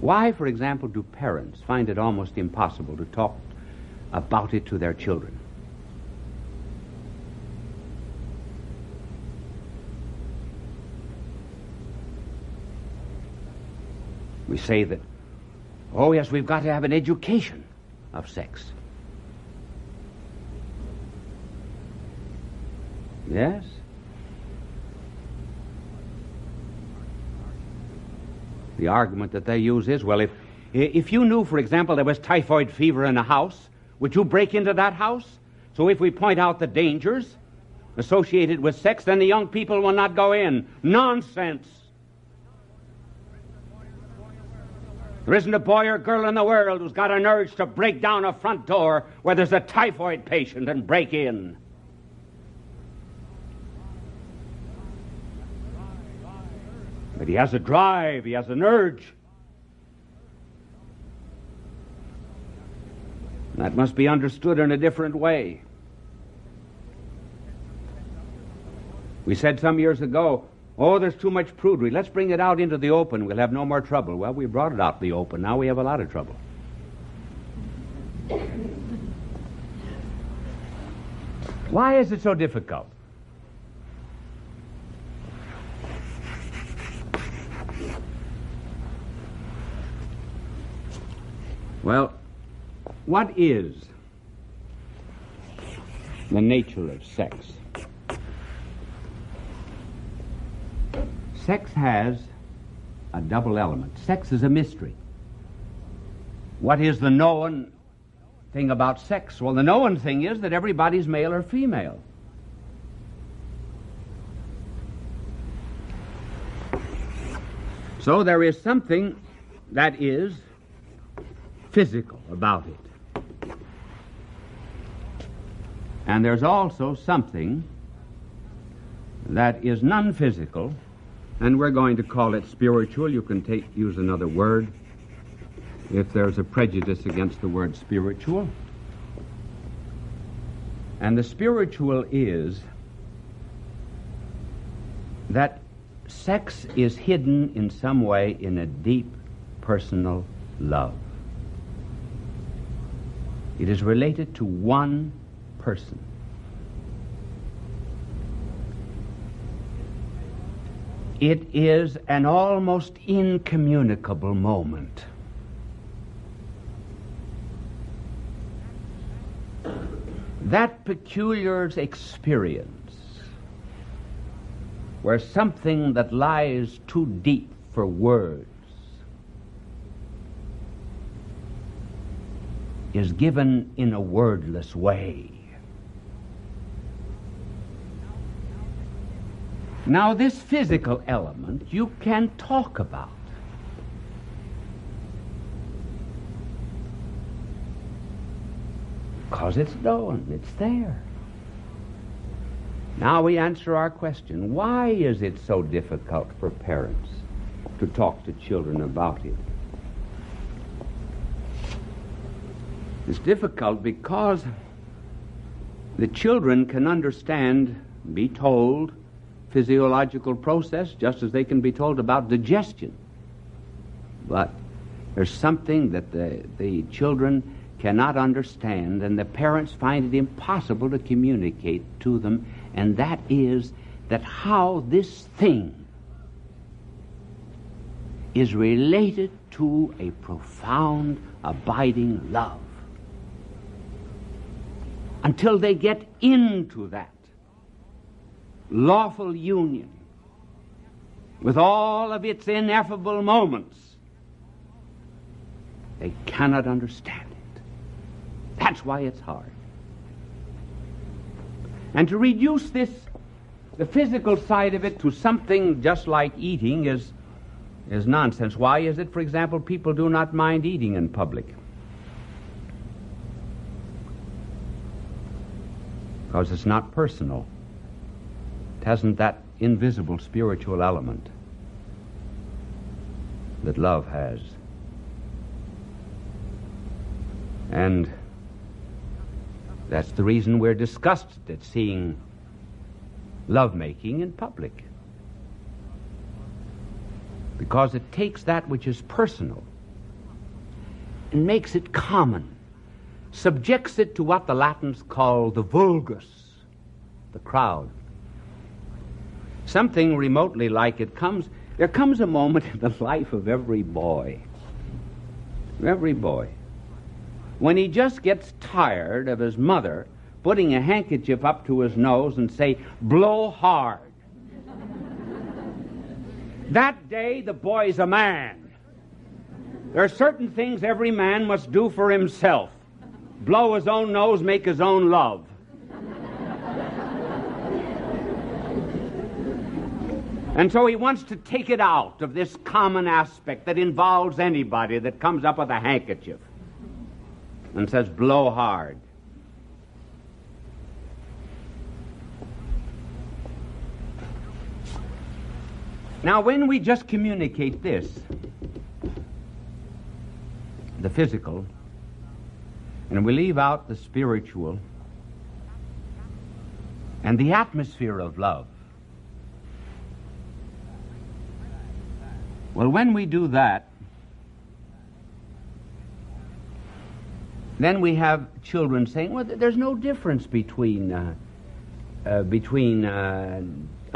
Why, for example, do parents find it almost impossible to talk about it to their children? We say that, oh yes, we've got to have an education of sex. Yes. The argument that they use is, well, if you knew, for example, there was typhoid fever in a house, would you break into that house? So if we point out the dangers associated with sex, then the young people will not go in. Nonsense. There isn't a boy or girl in the world who's got an urge to break down a front door where there's a typhoid patient and break in. But he has a drive, he has an urge. That must be understood in a different way. We said some years ago, oh, there's too much prudery. Let's bring it out into the open. We'll have no more trouble. Well, we brought it out in the open. Now we have a lot of trouble. Why is it so difficult? Well, what is the nature of sex? Sex has a double element. Sex is a mystery. What is the known thing about sex? Well, the known thing is that everybody's male or female. So there is something that is physical about it. And there's also something that is non-physical, and we're going to call it spiritual. You can use another word if there's a prejudice against the word spiritual. And the spiritual is that sex is hidden in some way in a deep personal love. It is related to one person. It is an almost incommunicable moment. That peculiar experience where something that lies too deep for words is given in a wordless way. Now, this physical element you can talk about. Because it's known, it's there. Now we answer our question, why is it so difficult for parents to talk to children about it? It's difficult because the children can understand, be told, physiological process just as they can be told about digestion. But there's something that the children cannot understand, and the parents find it impossible to communicate to them, and that is that how this thing is related to a profound, abiding love. Until they get into that lawful union with all of its ineffable moments, they cannot understand it. That's why it's hard. And to reduce this, the physical side of it, to something just like eating is nonsense. Why is it, for example, people do not mind eating in public? Because it's not personal. It hasn't that invisible spiritual element that love has. And that's the reason we're disgusted at seeing lovemaking in public. Because it takes that which is personal and makes it common, subjects it to what the Latins call the vulgus, the crowd. Something remotely like it comes, there comes a moment in the life of every boy, when he just gets tired of his mother putting a handkerchief up to his nose and say, "Blow hard." That day, the boy's a man. There are certain things every man must do for himself. Blow his own nose, make his own love. And so he wants to take it out of this common aspect that involves anybody that comes up with a handkerchief and says, "Blow hard." Now, when we just communicate this, the physical, and we leave out the spiritual and the atmosphere of love, well, when we do that, then we have children saying, "Well, there's no difference between a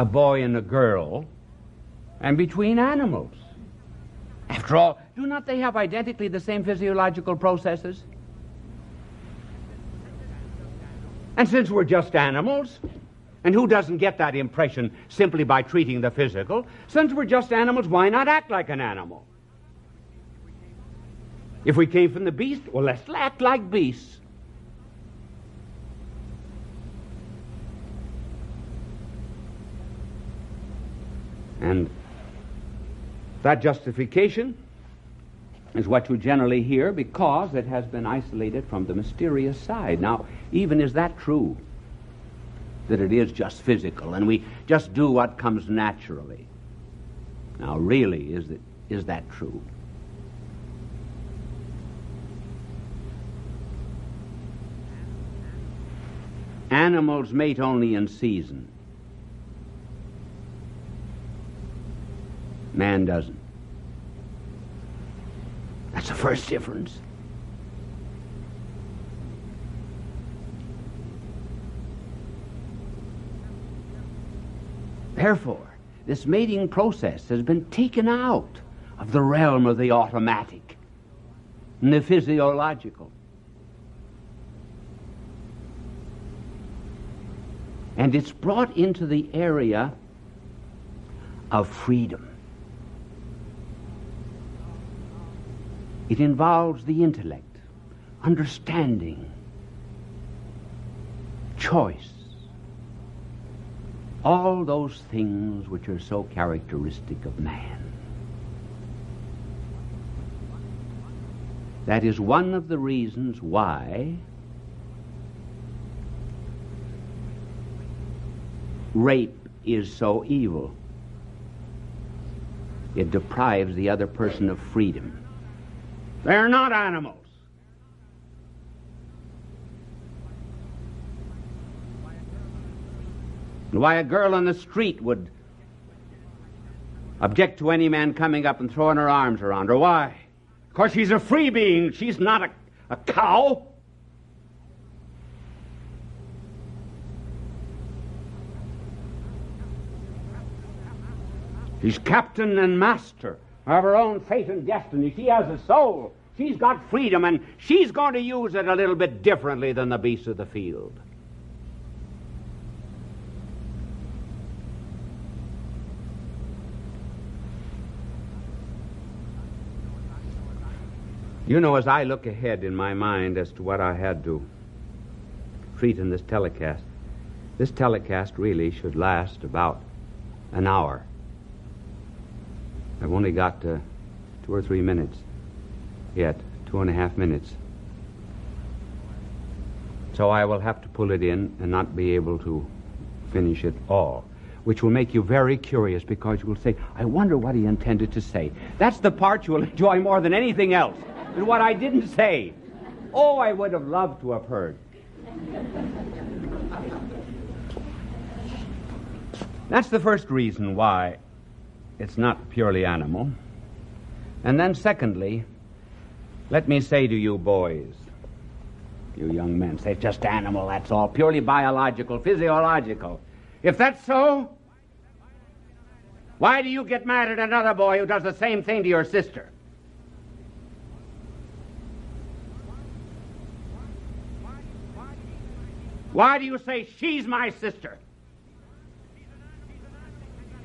boy and a girl, and between animals. After all, do not they have identically the same physiological processes? And since we're just animals, and who doesn't get that impression simply by treating the physical, since we're just animals, why not act like an animal? If we came from the beast, well, let's act like beasts. And that justification is what you generally hear because it has been isolated from the mysterious side. Now, even is that true, that it is just physical and we just do what comes naturally? Now, really, is that true? Animals mate only in season. Man doesn't. That's the first difference. Therefore, this mating process has been taken out of the realm of the automatic and the physiological. And it's brought into the area of freedom. It involves the intellect, understanding, choice, all those things which are so characteristic of man. That is one of the reasons why rape is so evil. It deprives the other person of freedom. They're not animals. And why a girl on the street would object to any man coming up and throwing her arms around her. Why? Because she's a free being. She's not a cow. She's captain and master of her own fate and destiny. She has a soul. She's got freedom, and she's going to use it a little bit differently than the beasts of the field. You know, as I look ahead in my mind as to what I had to treat in this telecast really should last about an hour. I've only got 2 or 3 minutes yet, 2.5 minutes. So I will have to pull it in and not be able to finish it all, which will make you very curious, because you will say, I wonder what he intended to say. That's the part you will enjoy more than anything else, and what I didn't say. Oh, I would have loved to have heard. That's the first reason why it's not purely animal. And then secondly, let me say to you boys, you young men, say just animal, that's all, purely biological, physiological. If that's so, why do you get mad at another boy who does the same thing to your sister? Why do you say, she's my sister?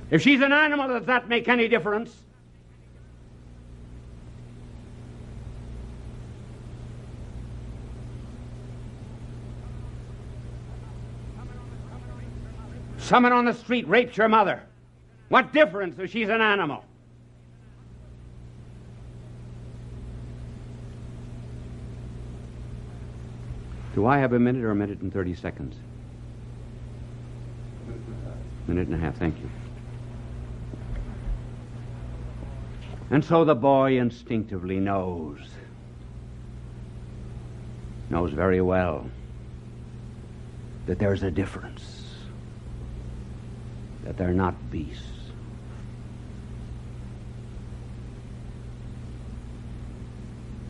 If she's an animal, does that make any difference? Someone on the street rapes your mother. What difference if she's an animal? Do I have a minute or a minute and 30 seconds? Minute and a half, thank you. And so the boy instinctively knows very well that there's a difference, that they're not beasts.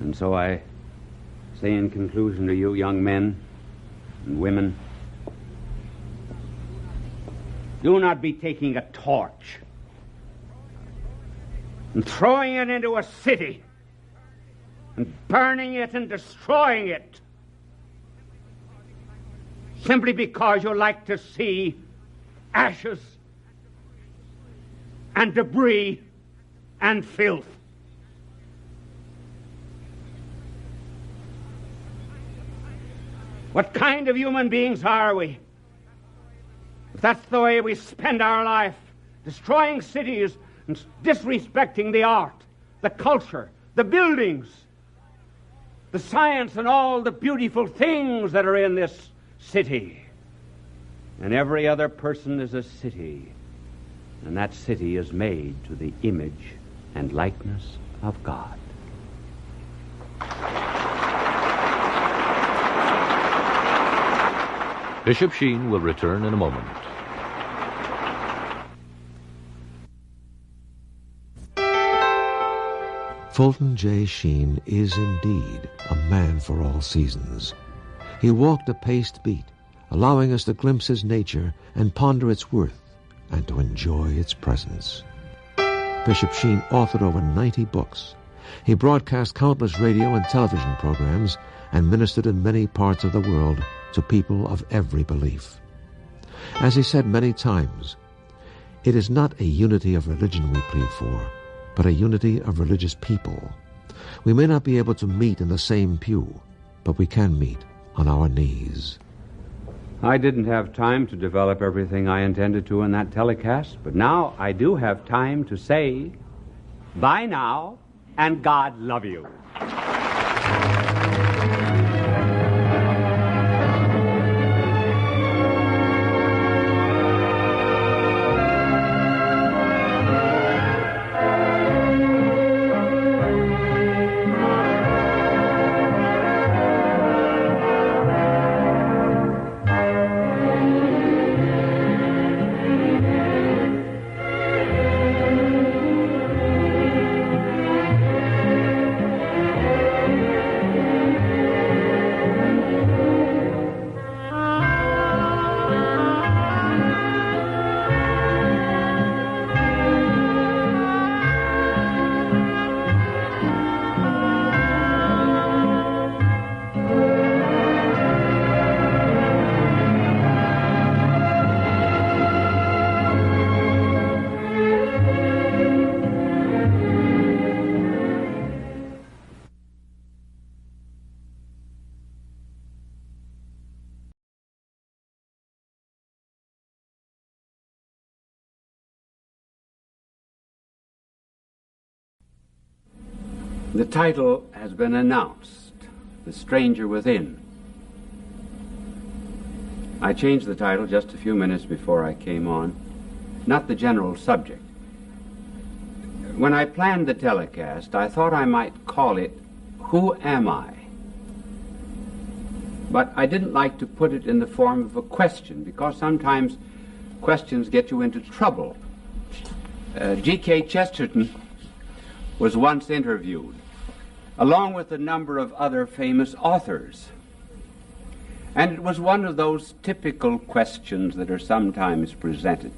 And so I say in conclusion to you young men and women, do not be taking a torch and throwing it into a city and burning it and destroying it simply because you like to see ashes and debris and filth. What kind of human beings are we? If that's the way we spend our life, destroying cities and disrespecting the art, the culture, the buildings, the science, and all the beautiful things that are in this city. And every other person is a city, and that city is made to the image and likeness of God. Bishop Sheen will return in a moment. Fulton J. Sheen is indeed a man for all seasons. He walked a paced beat, allowing us to glimpse his nature and ponder its worth and to enjoy its presence. Bishop Sheen authored over 90 books. He broadcast countless radio and television programs and ministered in many parts of the world to people of every belief. As he said many times, it is not a unity of religion we plead for, but a unity of religious people. We may not be able to meet in the same pew, but we can meet on our knees. I didn't have time to develop everything I intended to in that telecast, but now I do have time to say, bye now, and God love you. The title has been announced, The Stranger Within. I changed the title just a few minutes before I came on, not the general subject. When I planned the telecast, I thought I might call it, Who Am I? But I didn't like to put it in the form of a question, because sometimes questions get you into trouble. G.K. Chesterton was once interviewed, along with a number of other famous authors. And it was one of those typical questions that are sometimes presented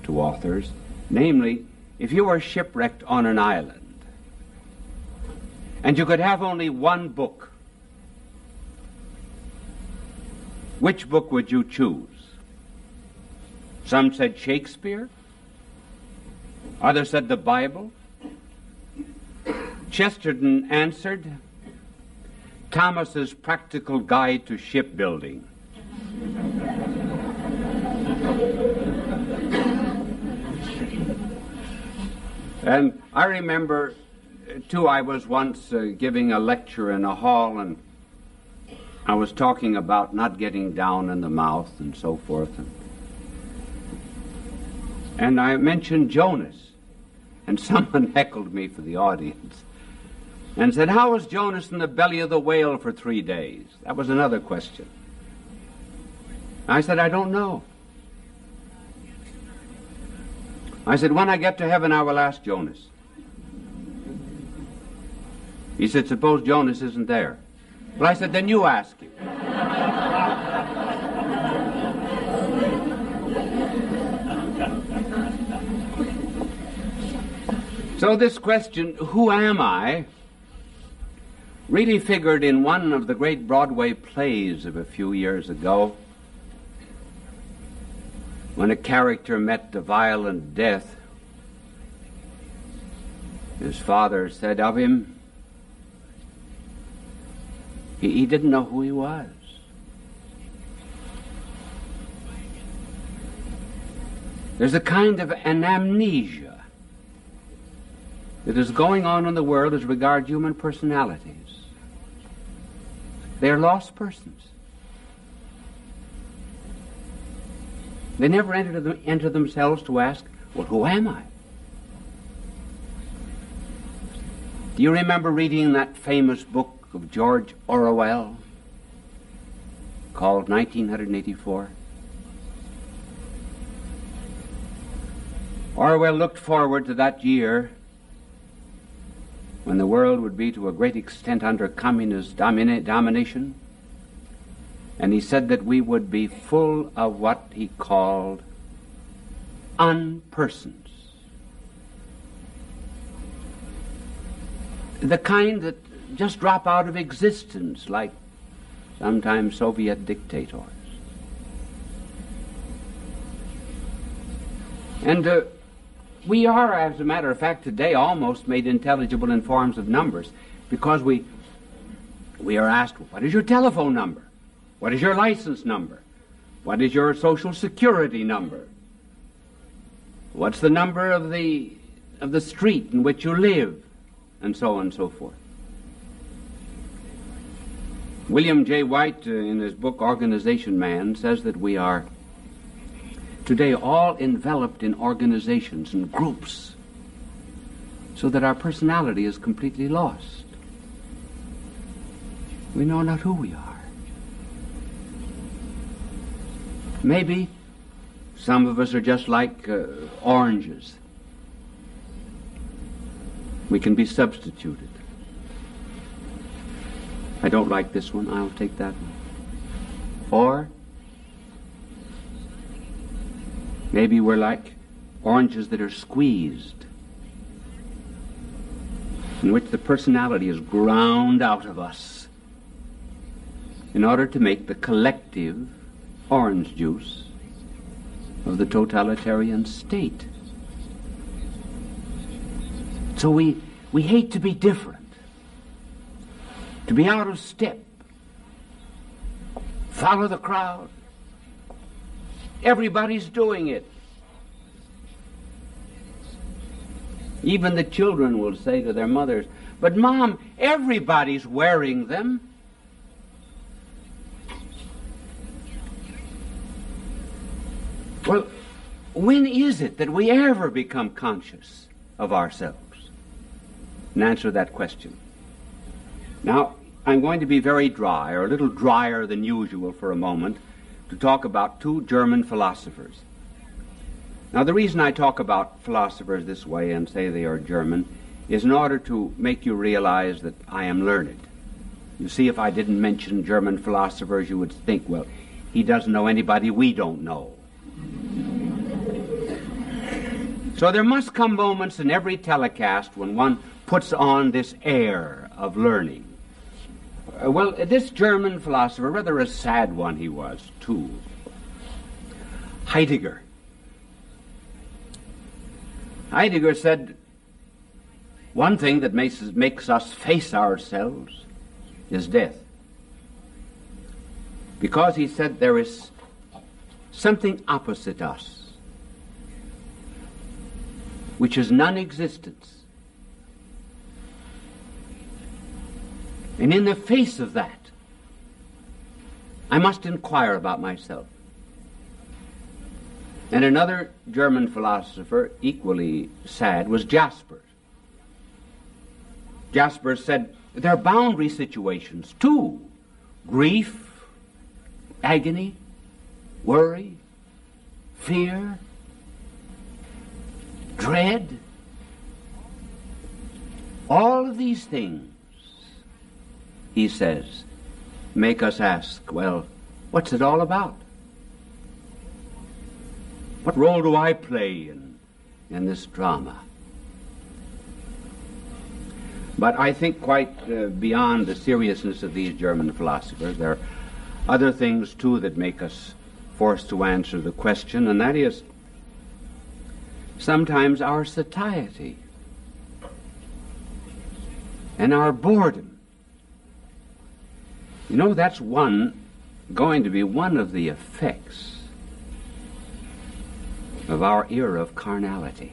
to authors, namely, if you were shipwrecked on an island, and you could have only one book, which book would you choose? Some said Shakespeare, others said the Bible. Chesterton answered, Thomas's Practical Guide to Shipbuilding. And I remember, too, I was once giving a lecture in a hall, and I was talking about not getting down in the mouth and so forth. And I mentioned Jonas, and someone heckled me for the audience and said, how was Jonas in the belly of the whale for 3 days? That was another question. I said, I don't know. I said, when I get to heaven, I will ask Jonas. He said, suppose Jonas isn't there. Well, I said, then you ask him. So this question, who am I, really figured in one of the great Broadway plays of a few years ago, when a character met a violent death. His father said of him, he didn't know who he was. There's a kind of an amnesia that is going on in the world as regards human personalities. They're lost persons. They never enter themselves to ask, well, who am I? Do you remember reading that famous book of George Orwell called 1984? Orwell looked forward to that year when the world would be to a great extent under communist domination, and he said that we would be full of what he called unpersons. The kind that just drop out of existence, like sometimes Soviet dictators. And we are, as a matter of fact, today almost made intelligible in forms of numbers, because we are asked, what is your telephone number? What is your license number? What is your social security number? What's the number of the street in which you live? And so on and so forth. William J. White, in his book Organization Man, says that we are today all enveloped in organizations and groups, so that our personality is completely lost. We know not who we are. Maybe some of us are just like oranges. We can be substituted. I don't like this one, I'll take that one. Or maybe we're like oranges that are squeezed, in which the personality is ground out of us in order to make the collective orange juice of the totalitarian state. So we hate to be different, to be out of step, follow the crowd. Everybody's doing it. Even the children will say to their mothers, "But Mom, everybody's wearing them." Well, when is it that we ever become conscious of ourselves? And answer that question. Now, I'm going to be very dry, or a little drier than usual for a moment, to talk about two German philosophers. Now, the reason I talk about philosophers this way and say they are German is in order to make you realize that I am learned. You see, if I didn't mention German philosophers, you would think, well, he doesn't know anybody we don't know. So there must come moments in every telecast when one puts on this air of learning. Well, this German philosopher, rather a sad one he was, too. Heidegger said, one thing that makes us face ourselves is death. Because he said there is something opposite us, which is non-existence. And in the face of that, I must inquire about myself. And another German philosopher, equally sad, was Jaspers. Jaspers said, there are boundary situations, too. Grief, agony, worry, fear, dread. All of these things, he says, make us ask, well, what's it all about? What role do I play in this drama? But I think quite beyond the seriousness of these German philosophers, there are other things, too, that make us forced to answer the question, and that is sometimes our satiety and our boredom. You know, that's going to be one of the effects of our era of carnality,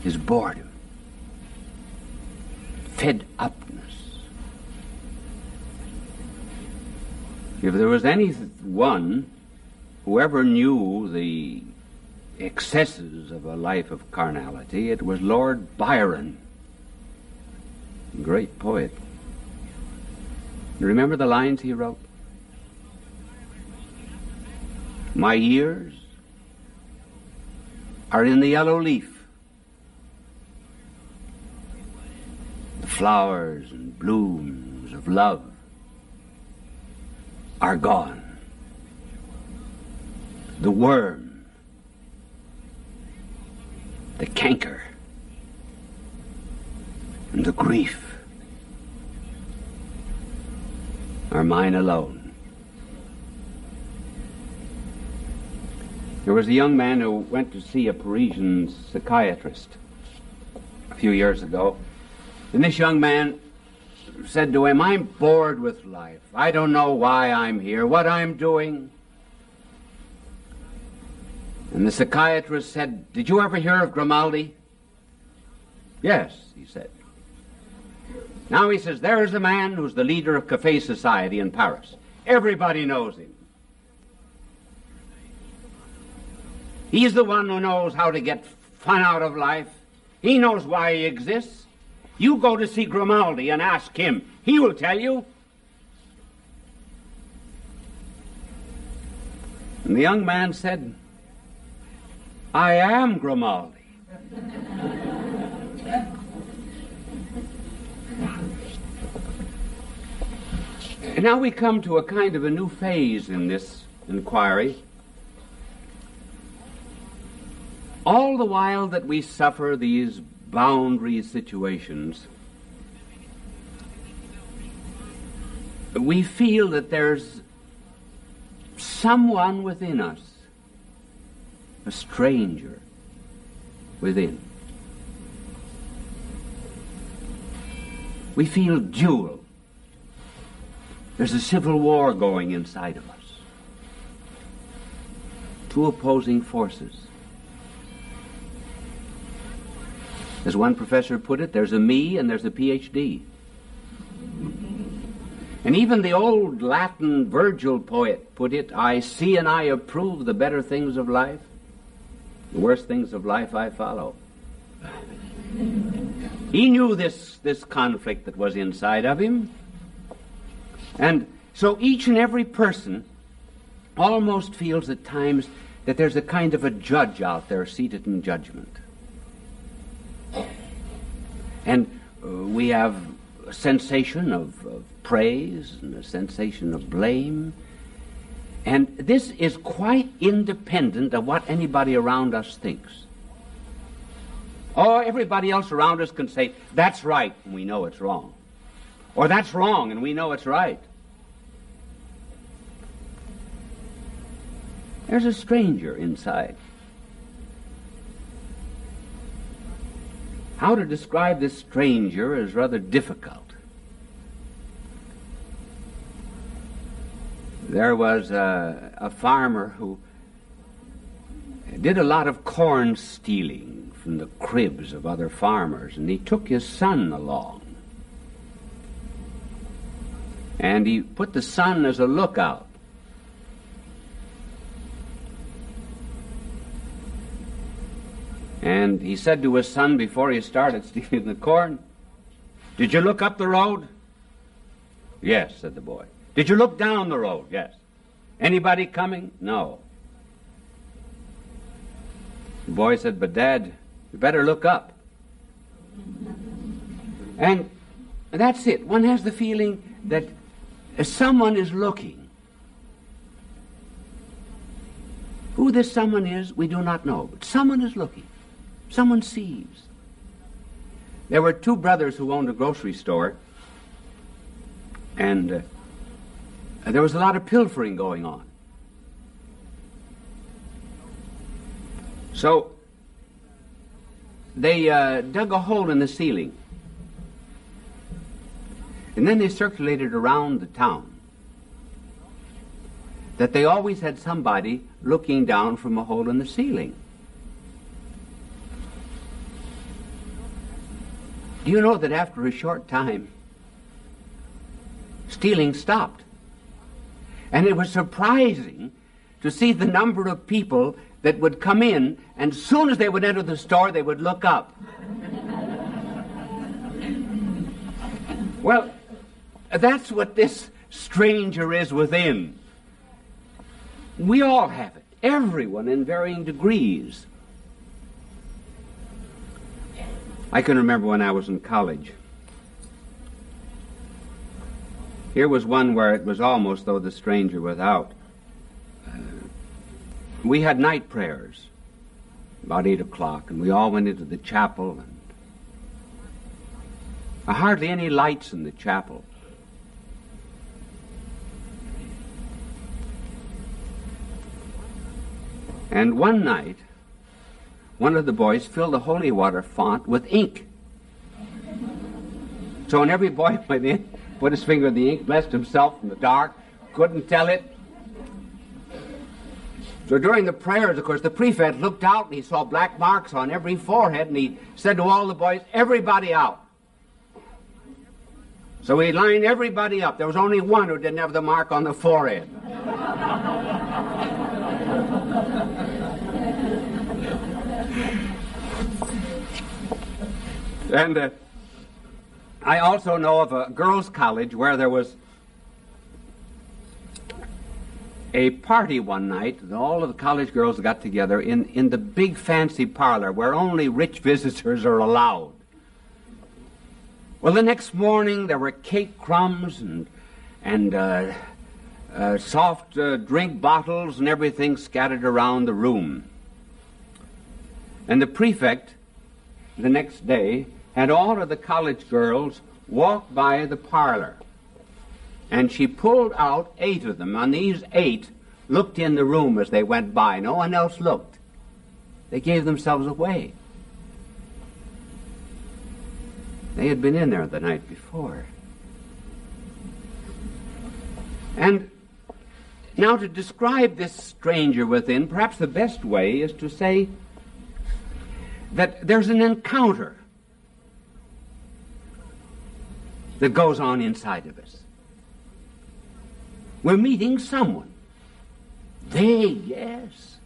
is boredom, fed upness. If there was anyone who ever knew the excesses of a life of carnality, it was Lord Byron, great poet. You remember the lines he wrote? My years are in the yellow leaf. The flowers and blooms of love are gone. The worm, the canker, and the grief are mine alone. There was a young man who went to see a Parisian psychiatrist a few years ago, and this young man said to him, I'm bored with life. I don't know why I'm here, what I'm doing. And the psychiatrist said, did you ever hear of Grimaldi? Yes, he said. Now he says, there is a man who's the leader of Café Society in Paris. Everybody knows him. He's the one who knows how to get fun out of life. He knows why he exists. You go to see Grimaldi and ask him. He will tell you. And the young man said, I am Grimaldi. And now we come to a kind of a new phase in this inquiry. All the while that we suffer these boundary situations, we feel that there's someone within us, a stranger within. We feel dual. There's a civil war going inside of us. Two opposing forces. As one professor put it, there's a me and there's a PhD. And even the old Latin Virgil poet put it, I see and I approve the better things of life. The worse things of life I follow. He knew this conflict that was inside of him. And so each and every person almost feels at times that there's a kind of a judge out there seated in judgment. And we have a sensation of praise and a sensation of blame. And this is quite independent of what anybody around us thinks. Oh, everybody else around us can say, that's right, and we know it's wrong. Or that's wrong, and we know it's right. There's a stranger inside. How to describe this stranger is rather difficult. There was a farmer who did a lot of corn stealing from the cribs of other farmers, and he took his son along. And he put the son as a lookout. And he said to his son before he started stealing the corn, "Did you look up the road?" "Yes," said the boy. "Did you look down the road?" "Yes." "Anybody coming?" "No." The boy said, "But Dad, you better look up." And that's it. One has the feeling that someone is looking. Who this someone is, we do not know, but someone is looking. Someone sees. There were two brothers who owned a grocery store, and there was a lot of pilfering going on. So they dug a hole in the ceiling, and then they circulated around the town that they always had somebody looking down from a hole in the ceiling. Do you know that after a short time, stealing stopped? And it was surprising to see the number of people that would come in, and as soon as they would enter the store, they would look up. Well, that's what this stranger is within. We all have it, everyone in varying degrees. I can remember when I was in college. Here was one where it was almost though the stranger without. We had night prayers about 8 o'clock, and we all went into the chapel, and hardly any lights in the chapel. And one night, one of the boys filled the holy water font with ink. So when every boy went in, put his finger in the ink, blessed himself in the dark, couldn't tell it. So during the prayers, of course, the prefect looked out and he saw black marks on every forehead, and he said to all the boys, "Everybody out." So he lined everybody up. There was only one who didn't have the mark on the forehead. And I also know of a girls' college where there was a party one night, and all of the college girls got together in the big fancy parlor where only rich visitors are allowed. Well, the next morning there were cake crumbs and soft drink bottles and everything scattered around the room. And the prefect, the next day, had all of the college girls walk by the parlor. And she pulled out 8 of them. And these 8 looked in the room as they went by. No one else looked. They gave themselves away. They had been in there the night before. And now to describe this stranger within, perhaps the best way is to say that there's an encounter that goes on inside of us. We're meeting someone. They, yes.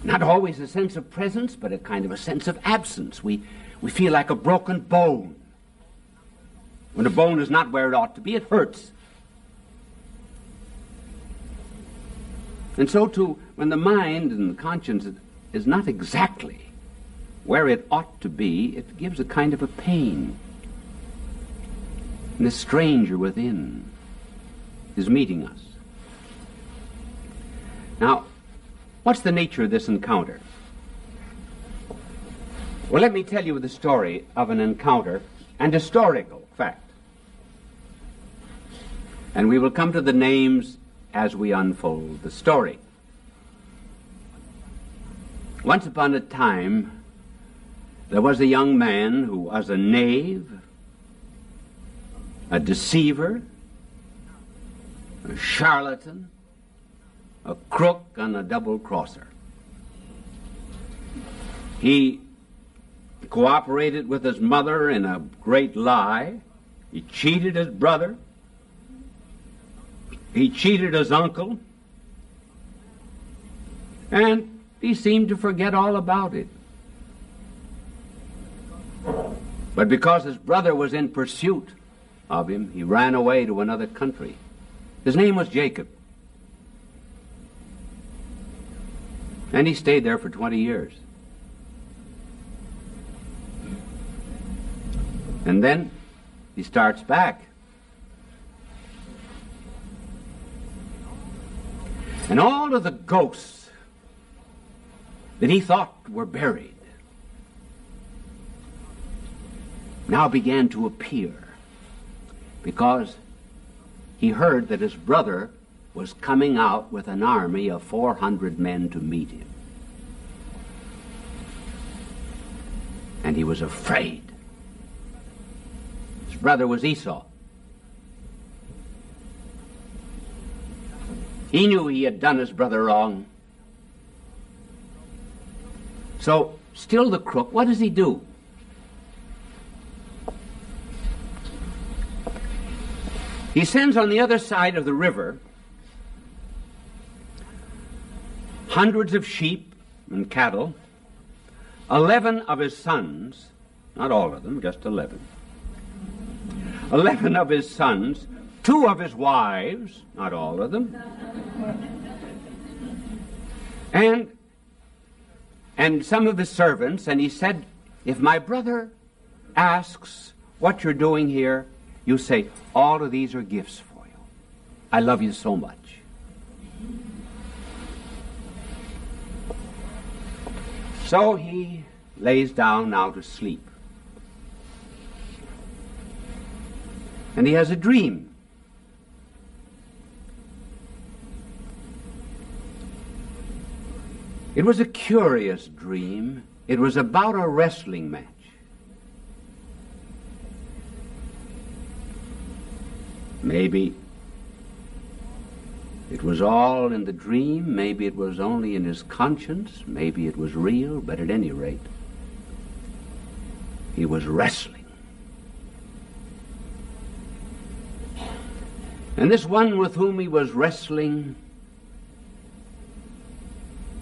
Not always a sense of presence, but a kind of a sense of absence. We feel like a broken bone. When a bone is not where it ought to be, it hurts. And so too, when the mind and the conscience is not exactly where it ought to be, it gives a kind of a pain. And the stranger within is meeting us. Now, what's the nature of this encounter? Well, let me tell you the story of an encounter and historical fact. And we will come to the names as we unfold the story. Once upon a time, there was a young man who was a knave, a deceiver, a charlatan, a crook, and a double-crosser. He cooperated with his mother in a great lie. He cheated his brother. He cheated his uncle. And he seemed to forget all about it. But because his brother was in pursuit of him, he ran away to another country. His name was Jacob. And he stayed there for 20 years. And then he starts back. And all of the ghosts that he thought were buried now began to appear, because he heard that his brother was coming out with an army of 400 men to meet him. And he was afraid. His brother was Esau. He knew he had done his brother wrong. So, still the crook, what does he do? He sends on the other side of the river hundreds of sheep and cattle, 11 of his sons, not all of them, just 11. 11 of his sons, 2 of his wives, not all of them, and some of his servants, and he said, if my brother asks what you're doing here, you say, all of these are gifts for you. I love you so much. So he lays down now to sleep. And he has a dream. It was a curious dream. It was about a wrestling match. Maybe it was all in the dream, maybe it was only in his conscience, maybe it was real, but at any rate, he was wrestling. And this one with whom he was wrestling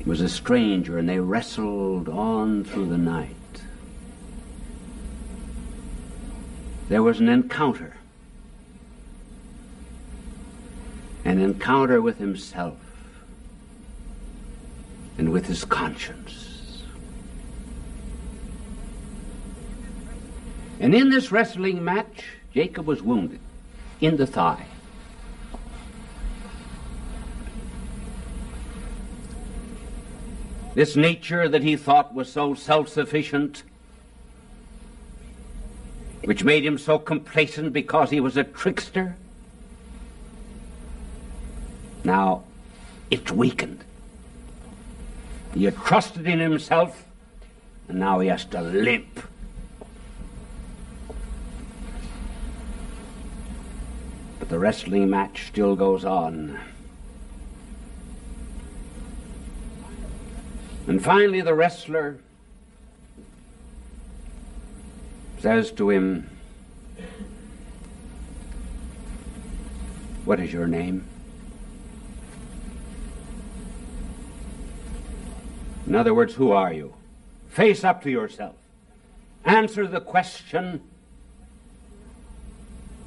was a stranger, and they wrestled on through the night. There was an encounter with himself and with his conscience. And in this wrestling match, Jacob was wounded in the thigh. This nature that he thought was so self-sufficient, which made him so complacent because he was a trickster, now it's weakened. He had trusted in himself, and now he has to limp. But the wrestling match still goes on. And finally the wrestler says to him, "What is your name?" In other words, who are you? Face up to yourself. Answer the question,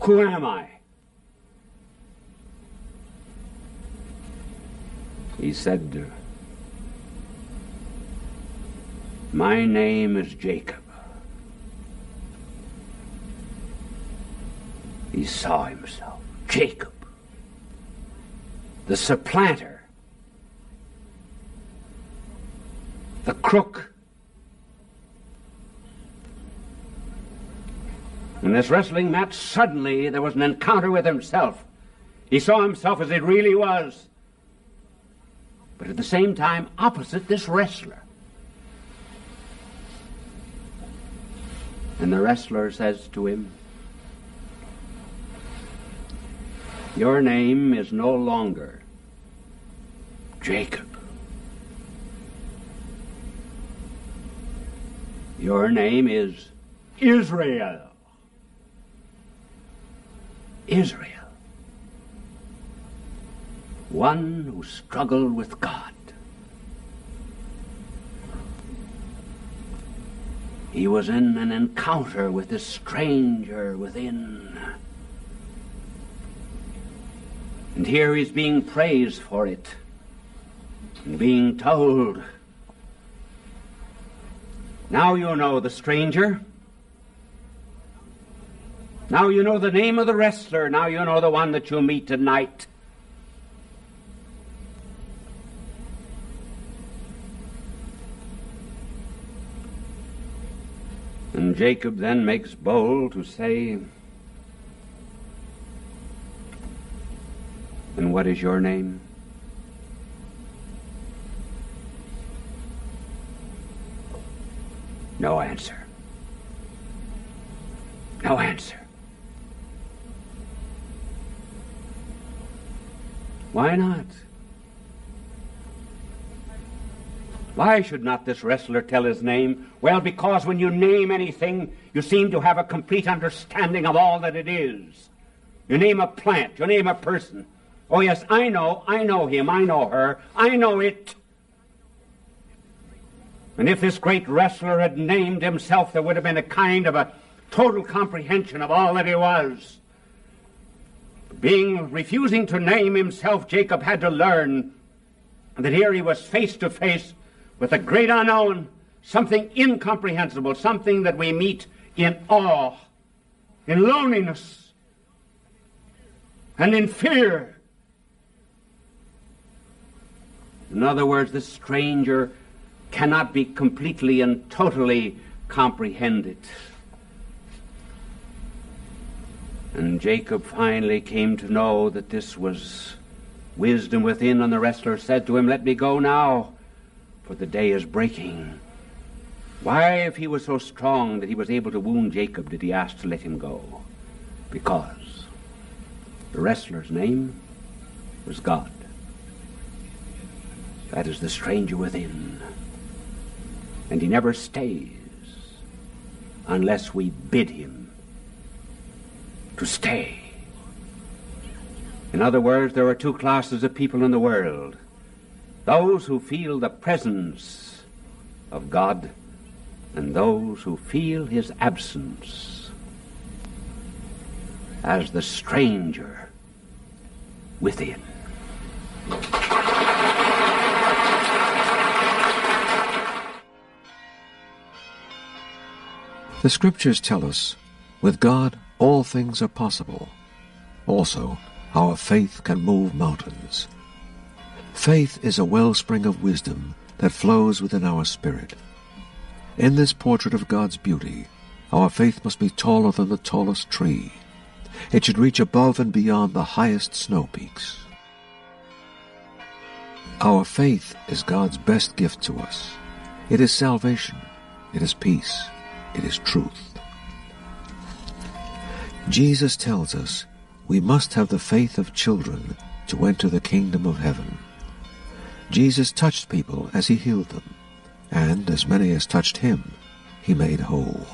who am I? He said, "My name is Jacob." He saw himself, Jacob, the supplanter, the crook. In this wrestling match, suddenly there was an encounter with himself. He saw himself as it really was, but at the same time opposite this wrestler. And the wrestler says to him, "Your name is no longer Jacob. Your name is Israel." Israel. One who struggled with God. He was in an encounter with this stranger within. And here he's being praised for it and being told, "Now you know the stranger. Now you know the name of the wrestler. Now you know the one that you'll meet tonight." And Jacob then makes bold to say, "And what is your name?" No answer. No answer. Why not? Why should not this wrestler tell his name? Well, because when you name anything, you seem to have a complete understanding of all that it is. You name a plant, you name a person. Oh yes, I know him, I know her, I know it. And if this great wrestler had named himself, there would have been a kind of a total comprehension of all that he was. Refusing to name himself, Jacob had to learn that here he was face to face with a great unknown, something incomprehensible, something that we meet in awe, in loneliness, and in fear. In other words, the stranger cannot be completely and totally comprehended. And Jacob finally came to know that this was wisdom within, and the wrestler said to him, "Let me go now, for the day is breaking." Why, if he was so strong that he was able to wound Jacob, did he ask to let him go? Because the wrestler's name was God. That is the stranger within. And he never stays unless we bid him to stay. In other words, there are two classes of people in the world. Those who feel the presence of God and those who feel his absence as the stranger within. The Scriptures tell us, with God, all things are possible. Also, our faith can move mountains. Faith is a wellspring of wisdom that flows within our spirit. In this portrait of God's beauty, our faith must be taller than the tallest tree. It should reach above and beyond the highest snow peaks. Our faith is God's best gift to us. It is salvation. It is peace. It is truth. Jesus tells us we must have the faith of children to enter the kingdom of heaven. Jesus touched people as he healed them, and as many as touched him, he made whole.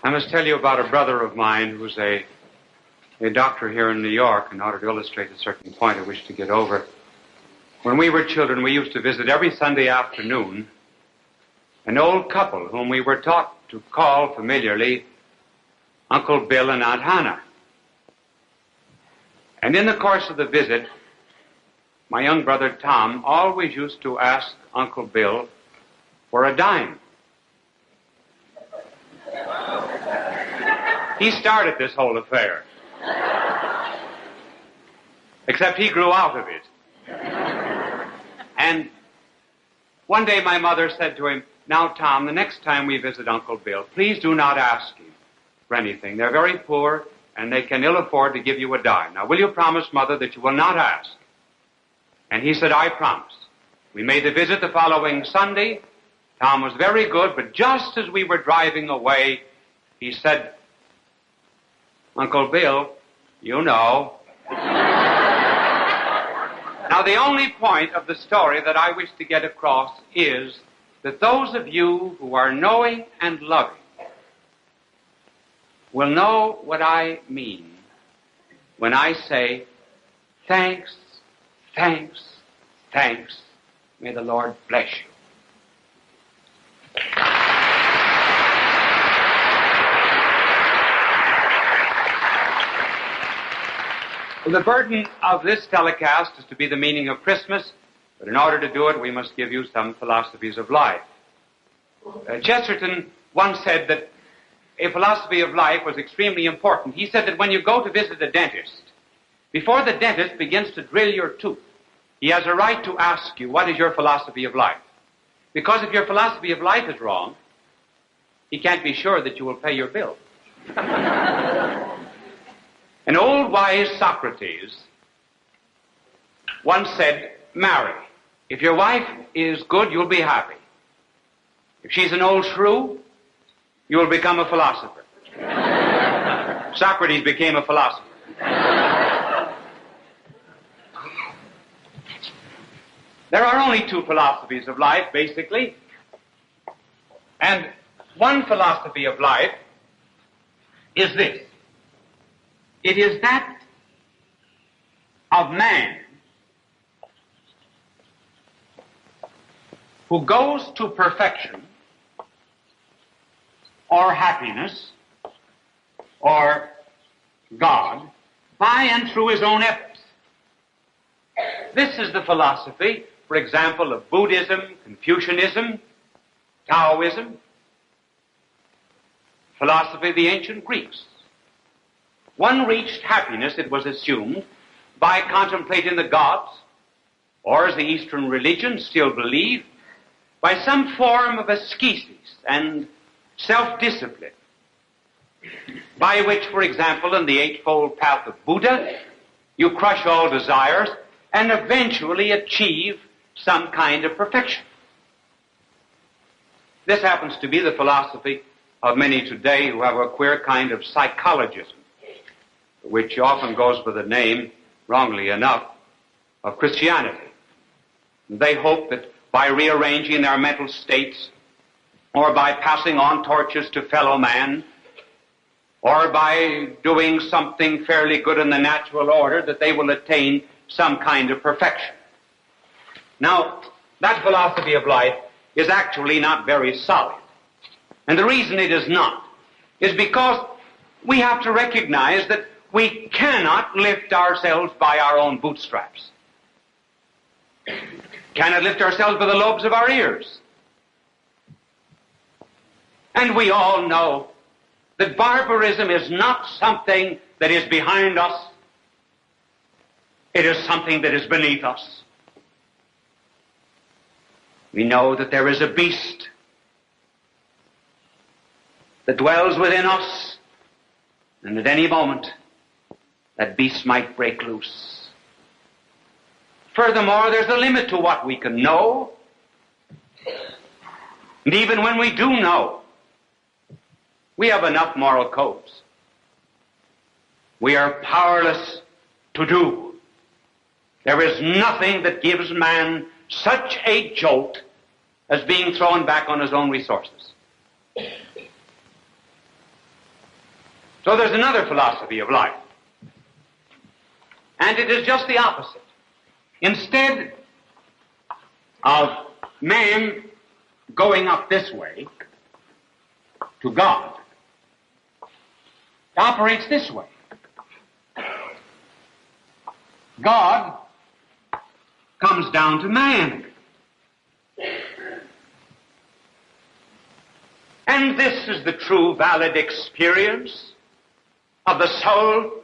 I must tell you about a brother of mine who's a doctor here in New York, in order to illustrate a certain point I wish to get over. When we were children, we used to visit every Sunday afternoon an old couple whom we were taught to call familiarly Uncle Bill and Aunt Hannah. And in the course of the visit, my young brother Tom always used to ask Uncle Bill for a dime. He started this whole affair. Except he grew out of it. And one day my mother said to him, "Now, Tom, the next time we visit Uncle Bill, please do not ask him for anything. They're very poor, and they can ill afford to give you a dime. Now, will you promise, Mother, that you will not ask?" And he said, "I promise." We made the visit the following Sunday. Tom was very good, but just as we were driving away, he said, "Uncle Bill, you know." Now, the only point of the story that I wish to get across is that those of you who are knowing and loving will know what I mean when I say, thanks, thanks, thanks. May the Lord bless you. Well, the burden of this telecast is to be the meaning of Christmas, but in order to do it, we must give you some philosophies of life. Chesterton once said that a philosophy of life was extremely important. He said that when you go to visit a dentist, before the dentist begins to drill your tooth, he has a right to ask you, what is your philosophy of life? Because if your philosophy of life is wrong, he can't be sure that you will pay your bill. An old wise Socrates once said, marry. If your wife is good, you'll be happy. If she's an old shrew, you will become a philosopher. Socrates became a philosopher. There are only two philosophies of life, basically. And one philosophy of life is this. It is that of man who goes to perfection or happiness or God by and through his own efforts. This is the philosophy, for example, of Buddhism, Confucianism, Taoism, philosophy of the ancient Greeks. One reached happiness, it was assumed, by contemplating the gods, or as the Eastern religions still believe, by some form of ascesis and self-discipline, by which, for example, in the Eightfold Path of Buddha, you crush all desires and eventually achieve some kind of perfection. This happens to be the philosophy of many today who have a queer kind of psychologism, which often goes by the name, wrongly enough, of Christianity. They hope that by rearranging their mental states, or by passing on torches to fellow man, or by doing something fairly good in the natural order, that they will attain some kind of perfection. Now, that philosophy of life is actually not very solid. And the reason it is not is because we have to recognize that we cannot lift ourselves by our own bootstraps. Cannot lift ourselves by the lobes of our ears. And we all know that barbarism is not something that is behind us. It is something that is beneath us. We know that there is a beast that dwells within us, and at any moment that beast might break loose. Furthermore, there's a limit to what we can know. And even when we do know, we have enough moral codes. We are powerless to do. There is nothing that gives man such a jolt as being thrown back on his own resources. So there's another philosophy of life. And it is just the opposite. Instead of man going up this way to God, it operates this way. God comes down to man. And this is the true valid experience of the soul.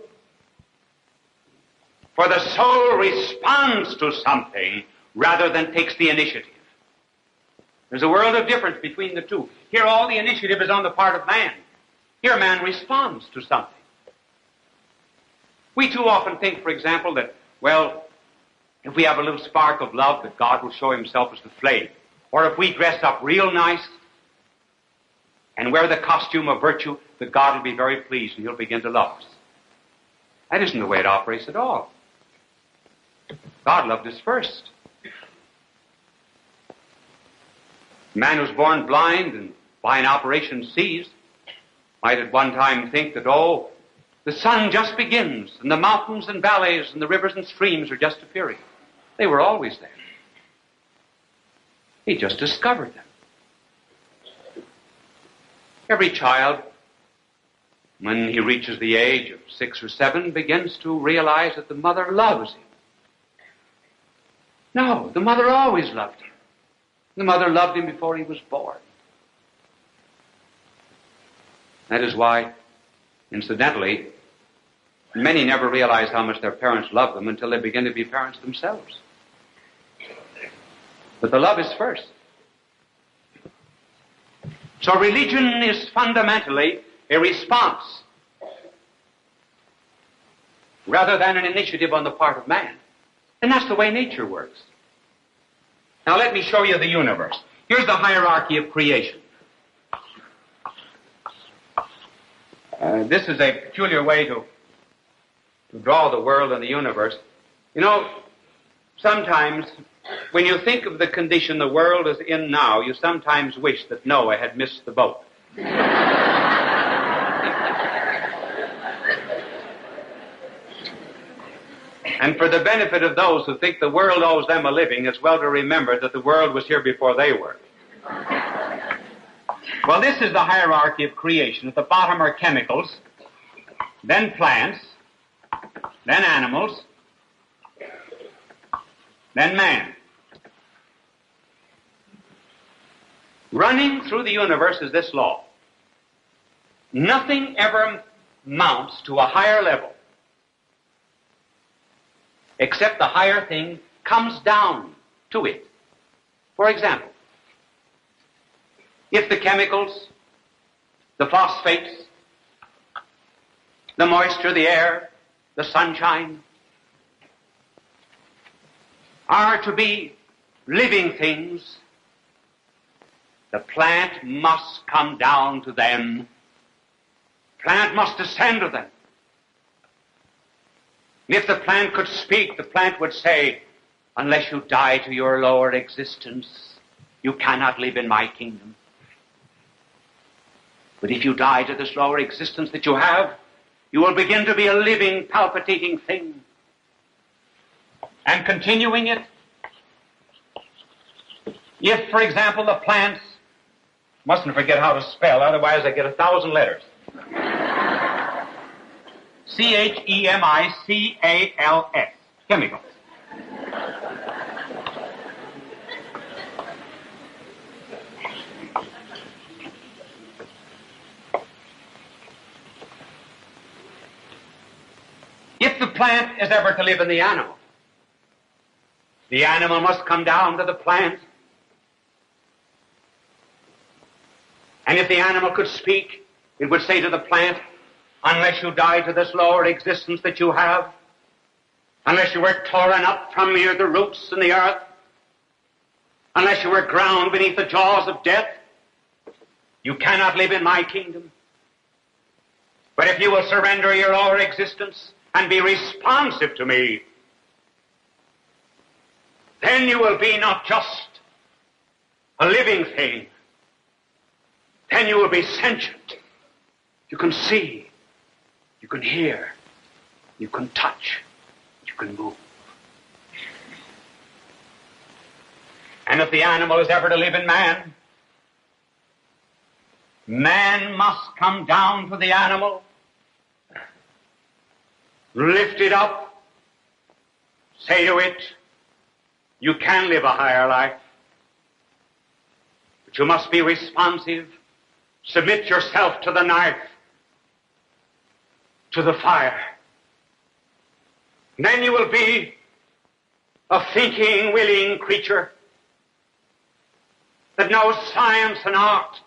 For the soul responds to something rather than takes the initiative. There's a world of difference between the two. Here all the initiative is on the part of man. Here man responds to something. We too often think, for example, that, well, if we have a little spark of love, that God will show himself as the flame. Or if we dress up real nice and wear the costume of virtue, that God will be very pleased and he'll begin to love us. That isn't the way it operates at all. God loved us first. A man who's born blind and by an operation sees might at one time think that, oh, the sun just begins and the mountains and valleys and the rivers and streams are just appearing. They were always there. He just discovered them. Every child, when he reaches the age of 6 or 7, begins to realize that the mother loves him. No, the mother always loved him. The mother loved him before he was born. That is why, incidentally, many never realize how much their parents love them until they begin to be parents themselves. But the love is first. So religion is fundamentally a response rather than an initiative on the part of man. And that's the way nature works. Now let me show you the universe. Here's the hierarchy of creation. This is a peculiar way to draw the world and the universe. You know, sometimes when you think of the condition the world is in now, you sometimes wish that Noah had missed the boat. And for the benefit of those who think the world owes them a living, it's well to remember that the world was here before they were. Well, this is the hierarchy of creation. At the bottom are chemicals, then plants, then animals, then man. Running through the universe is this law. Nothing ever mounts to a higher level except the higher thing comes down to it. For example, if the chemicals, the phosphates, the moisture, the air, the sunshine are to be living things, the plant must come down to them. Plant must descend to them. And if the plant could speak, the plant would say, unless you die to your lower existence, you cannot live in my kingdom. But if you die to this lower existence that you have, you will begin to be a living, palpitating thing. And continuing it, if, for example, the plants, mustn't forget how to spell, otherwise I get 1,000 letters. C-H-E-M-I-C-A-L-S, chemicals. If the plant is ever to live in the animal must come down to the plant. And if the animal could speak, it would say to the plant, unless you die to this lower existence that you have, unless you were torn up from near the roots in the earth, unless you were ground beneath the jaws of death, you cannot live in my kingdom. But if you will surrender your lower existence and be responsive to me, then you will be not just a living thing, then you will be sentient. You can see, you can hear, you can touch, you can move. And if the animal is ever to live in man, man must come down to the animal, lift it up, say to it, you can live a higher life, but you must be responsive. Submit yourself to the knife, to the fire. And then you will be a thinking, willing creature that knows science and art,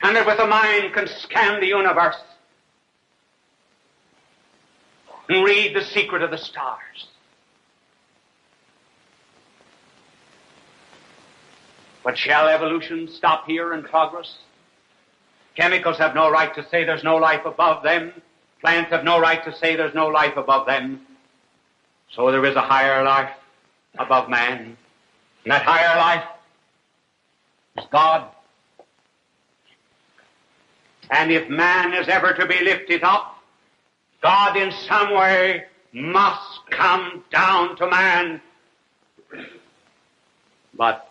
and that with a mind can scan the universe and read the secret of the stars. But shall evolution stop here in progress? Chemicals have no right to say there's no life above them. Plants have no right to say there's no life above them. So there is a higher life above man. And that higher life is God. And if man is ever to be lifted up, God in some way must come down to man. But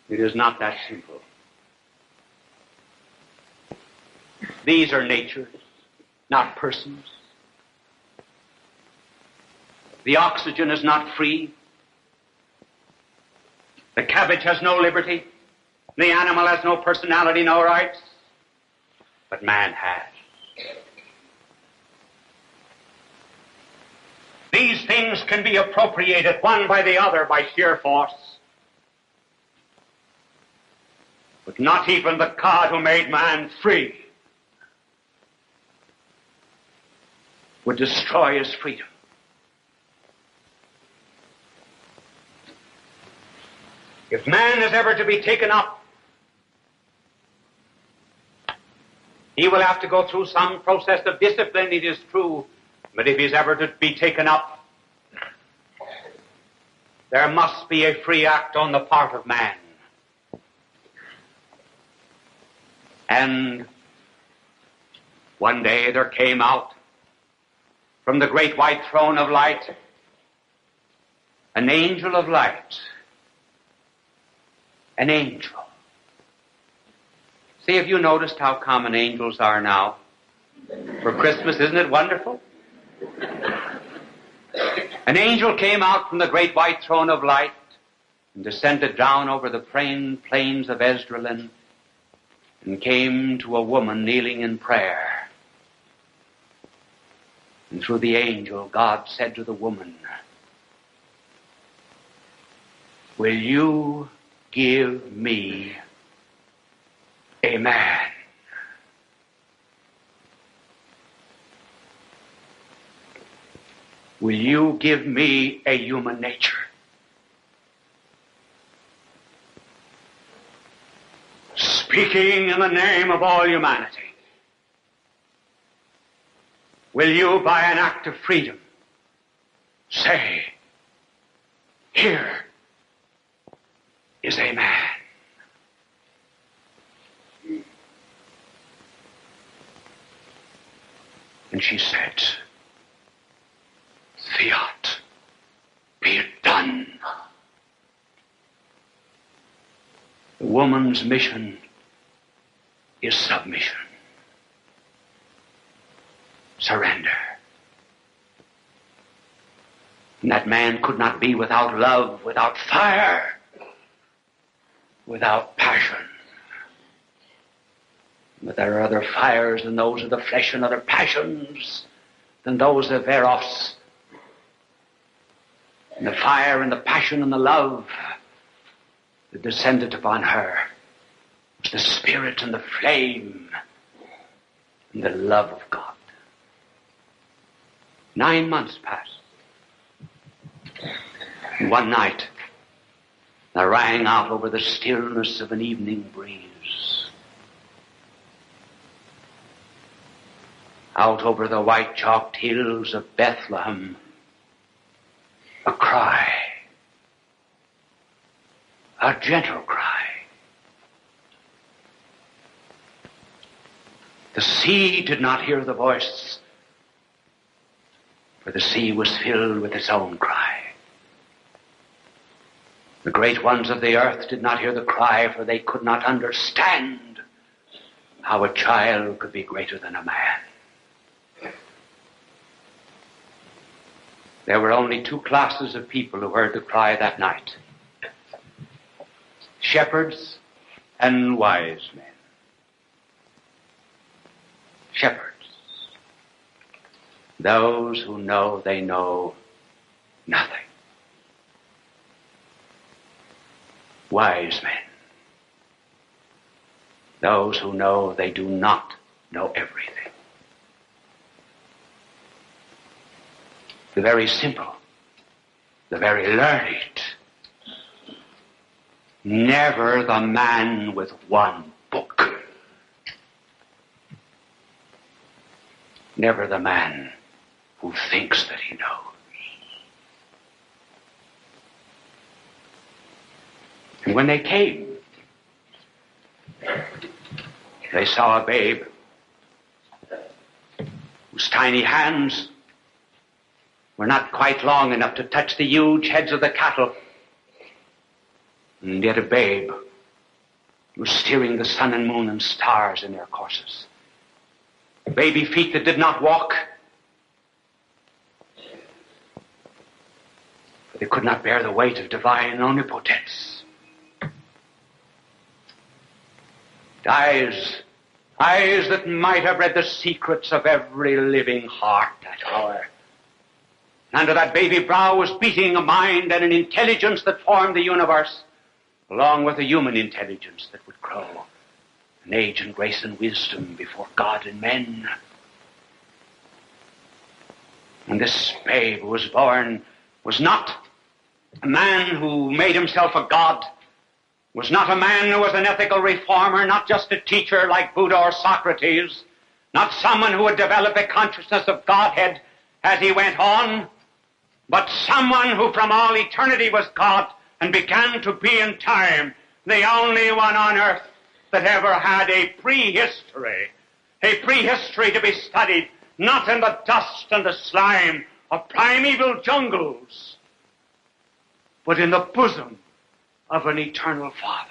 it is not that simple. These are natures, not persons. The oxygen is not free. The cabbage has no liberty. The animal has no personality, no rights. But man has. These things can be appropriated one by the other by sheer force. But not even the God who made man free would destroy his freedom. If man is ever to be taken up, he will have to go through some process of discipline, it is true, but if he's ever to be taken up, there must be a free act on the part of man. And one day there came out from the great white throne of light an angel of light. An angel. See, have you noticed how common angels are now? For Christmas, isn't it wonderful? An angel came out from the great white throne of light and descended down over the plains of Esdraelon and came to a woman kneeling in prayer. And through the angel, God said to the woman, "Will you give me a man?" Will you give me a human nature? Speaking in the name of all humanity, will you, by an act of freedom, say, "Here is a man"? And she said, "Fiat, be it done." The woman's mission is submission. Surrender. And that man could not be without love, without fire, without passion. But there are other fires than those of the flesh and other passions than those of Eros. And the fire and the passion and the love that descended upon her was the spirit and the flame and the love of God. 9 months passed. And one night, there rang out over the stillness of an evening breeze, out over the white-chalked hills of Bethlehem, a cry, a gentle cry. The sea did not hear the voice, for the sea was filled with its own cry. The great ones of the earth did not hear the cry, for they could not understand how a child could be greater than a man. There were only 2 classes of people who heard the cry that night: shepherds and wise men. Shepherds, those who know they know nothing. Wise men, those who know they do not know everything. The very simple, the very learned, never the man with one book. Never the man who thinks that he knows. And when they came, they saw a babe whose tiny hands were not quite long enough to touch the huge heads of the cattle. And yet a babe was steering the sun and moon and stars in their courses. Baby feet that did not walk, for they could not bear the weight of divine omnipotence. Eyes that might have read the secrets of every living heart that hour. Under that baby brow was beating a mind and an intelligence that formed the universe, along with a human intelligence that would grow in age and grace and wisdom before God and men. And this babe who was born was not a man who made himself a god, was not a man who was an ethical reformer, not just a teacher like Buddha or Socrates, not someone who would develop a consciousness of Godhead as he went on, but someone who from all eternity was God and began to be in time, the only one on earth that ever had a prehistory to be studied not in the dust and the slime of primeval jungles, but in the bosom of an eternal Father.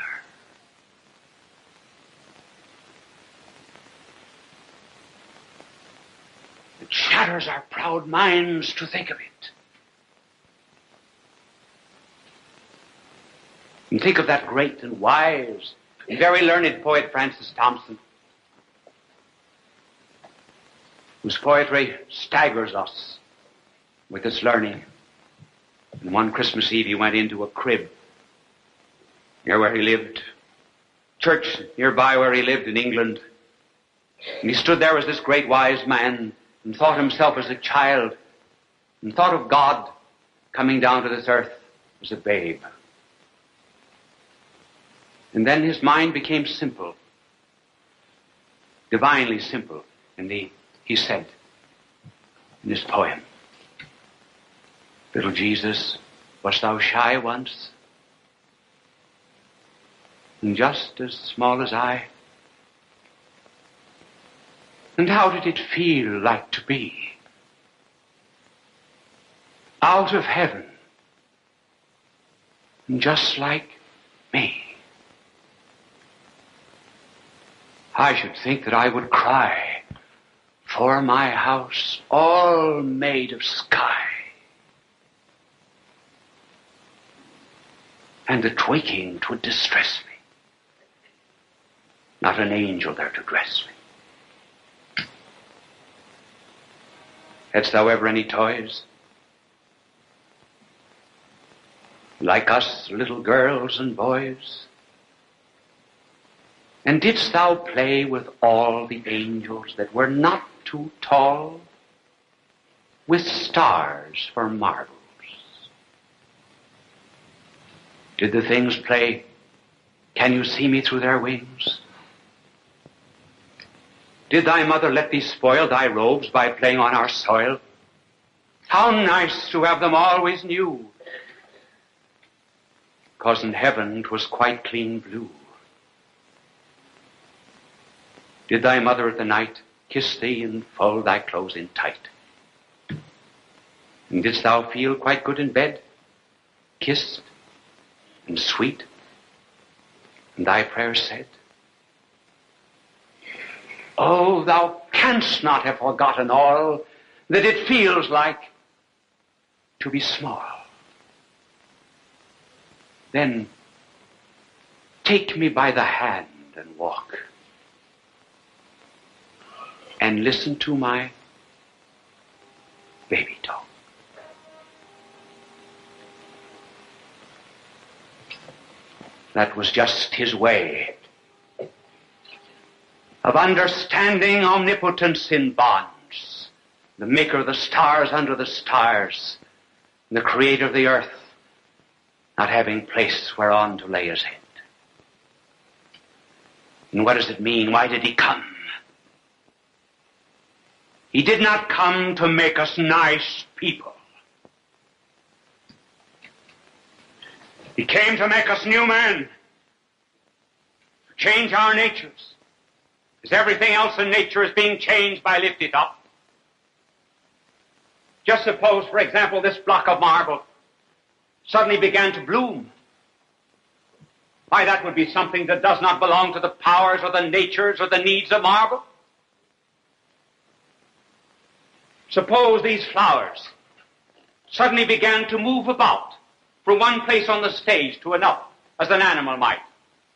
It shatters our proud minds to think of it. And think of that great and wise and very learned poet Francis Thompson, whose poetry staggers us with its learning. And one Christmas Eve he went into a crib near where he lived, church nearby where he lived in England. And he stood there as this great wise man and thought himself as a child and thought of God coming down to this earth as a babe. And then his mind became simple, divinely simple. And he said in this poem, "Little Jesus, wast thou shy once? And just as small as I? And how did it feel like to be out of heaven and just like me? I should think that I would cry for my house all made of sky, and that waking 'twould distress me, not an angel there to dress me. Hadst thou ever any toys? Like us little girls and boys? And didst thou play with all the angels that were not too tall, with stars for marbles? Did the things play, can you see me through their wings? Did thy mother let thee spoil thy robes by playing on our soil? How nice to have them always new, 'cause in heaven 'twas quite clean blue. Did thy mother at the night kiss thee and fold thy clothes in tight? And didst thou feel quite good in bed, kissed and sweet, and thy prayers said? Oh, thou canst not have forgotten all that it feels like to be small. Then take me by the hand and walk, and listen to my baby talk. That was just his way of understanding omnipotence in bonds, the maker of the stars under the stars, and the creator of the earth, not having place whereon to lay his head. And what does it mean? Why did he come? He did not come to make us nice people. He came to make us new men, to change our natures, as everything else in nature is being changed by lift it up. Just suppose, for example, this block of marble suddenly began to bloom. Why, that would be something that does not belong to the powers or the natures or the needs of marble. Suppose these flowers suddenly began to move about from one place on the stage to another, as an animal might,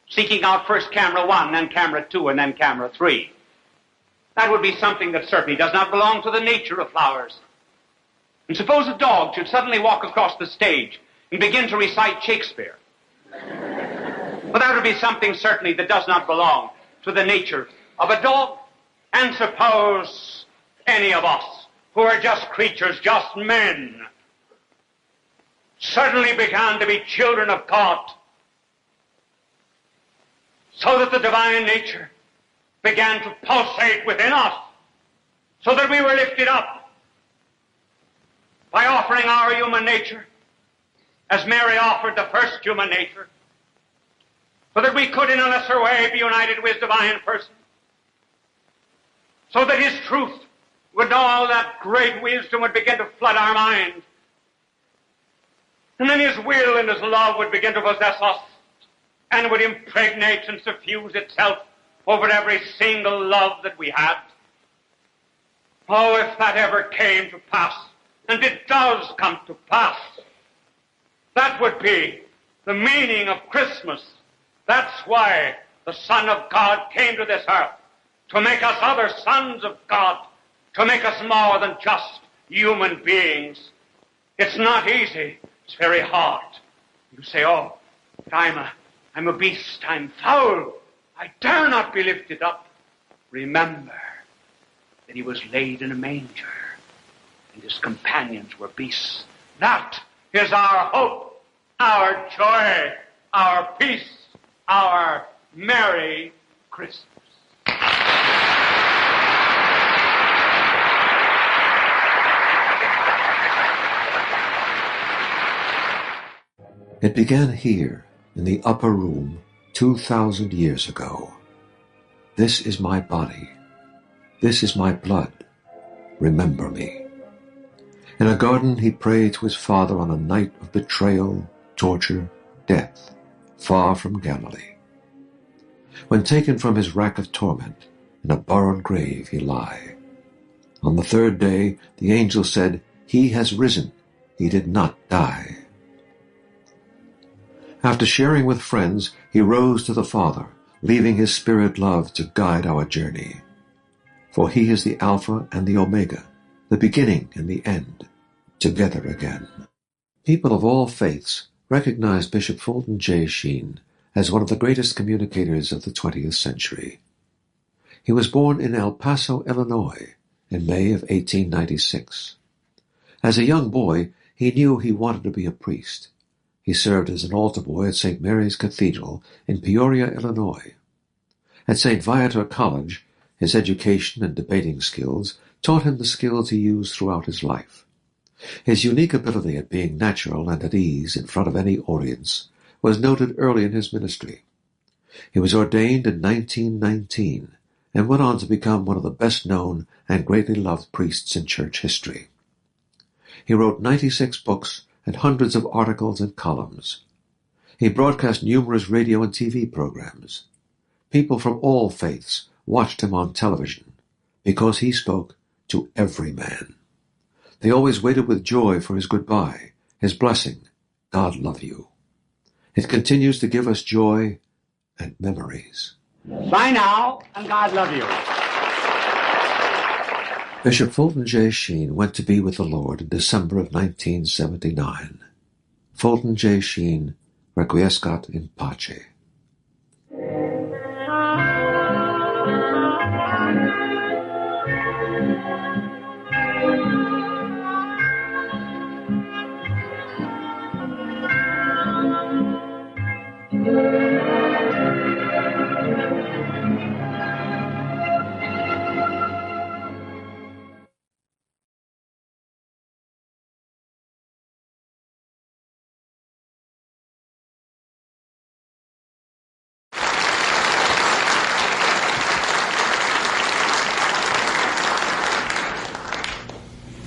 seeking out first camera 1, then camera 2, and then camera 3. That would be something that certainly does not belong to the nature of flowers. And suppose a dog should suddenly walk across the stage and begin to recite Shakespeare. Well, that would be something certainly that does not belong to the nature of a dog. And suppose any of us, who are just creatures, just men, suddenly began to be children of God, so that the divine nature began to pulsate within us, so that we were lifted up by offering our human nature, as Mary offered the first human nature, so that we could in a lesser way be united with divine person, so that his truth would know all that great wisdom would begin to flood our mind. And then his will and his love would begin to possess us and would impregnate and suffuse itself over every single love that we had. Oh, if that ever came to pass, and it does come to pass, that would be the meaning of Christmas. That's why the Son of God came to this earth, to make us other sons of God, to make us more than just human beings. It's not easy. It's very hard. You say, oh, but I'm a beast. I'm foul. I dare not be lifted up. Remember that he was laid in a manger, and his companions were beasts. That is our hope, our joy, our peace, our Merry Christmas. It began here, in the upper room, 2,000 years ago. This is my body. This is my blood. Remember me. In a garden he prayed to his Father on a night of betrayal, torture, death, far from Galilee. When taken from his rack of torment, in a borrowed grave he lie. On the third day the angel said, He has risen. He did not die. After sharing with friends, he rose to the Father, leaving his Spirit love to guide our journey. For he is the Alpha and the Omega, the beginning and the end, together again. People of all faiths recognize Bishop Fulton J. Sheen as one of the greatest communicators of the 20th century. He was born in El Paso, Illinois, in May of 1896. As a young boy, he knew he wanted to be a priest. He served as an altar boy at St. Mary's Cathedral in Peoria, Illinois. At St. Viator College, his education and debating skills taught him the skills he used throughout his life. His unique ability at being natural and at ease in front of any audience was noted early in his ministry. He was ordained in 1919 and went on to become one of the best-known and greatly loved priests in church history. He wrote 96 books and hundreds of articles and columns. He broadcast numerous radio and TV programs. People from all faiths watched him on television because he spoke to every man. They always waited with joy for his goodbye, his blessing, God love you. It continues to give us joy and memories. Bye now, and God love you. Bishop Fulton J. Sheen went to be with the Lord in December of 1979. Fulton J. Sheen, requiescat in pace.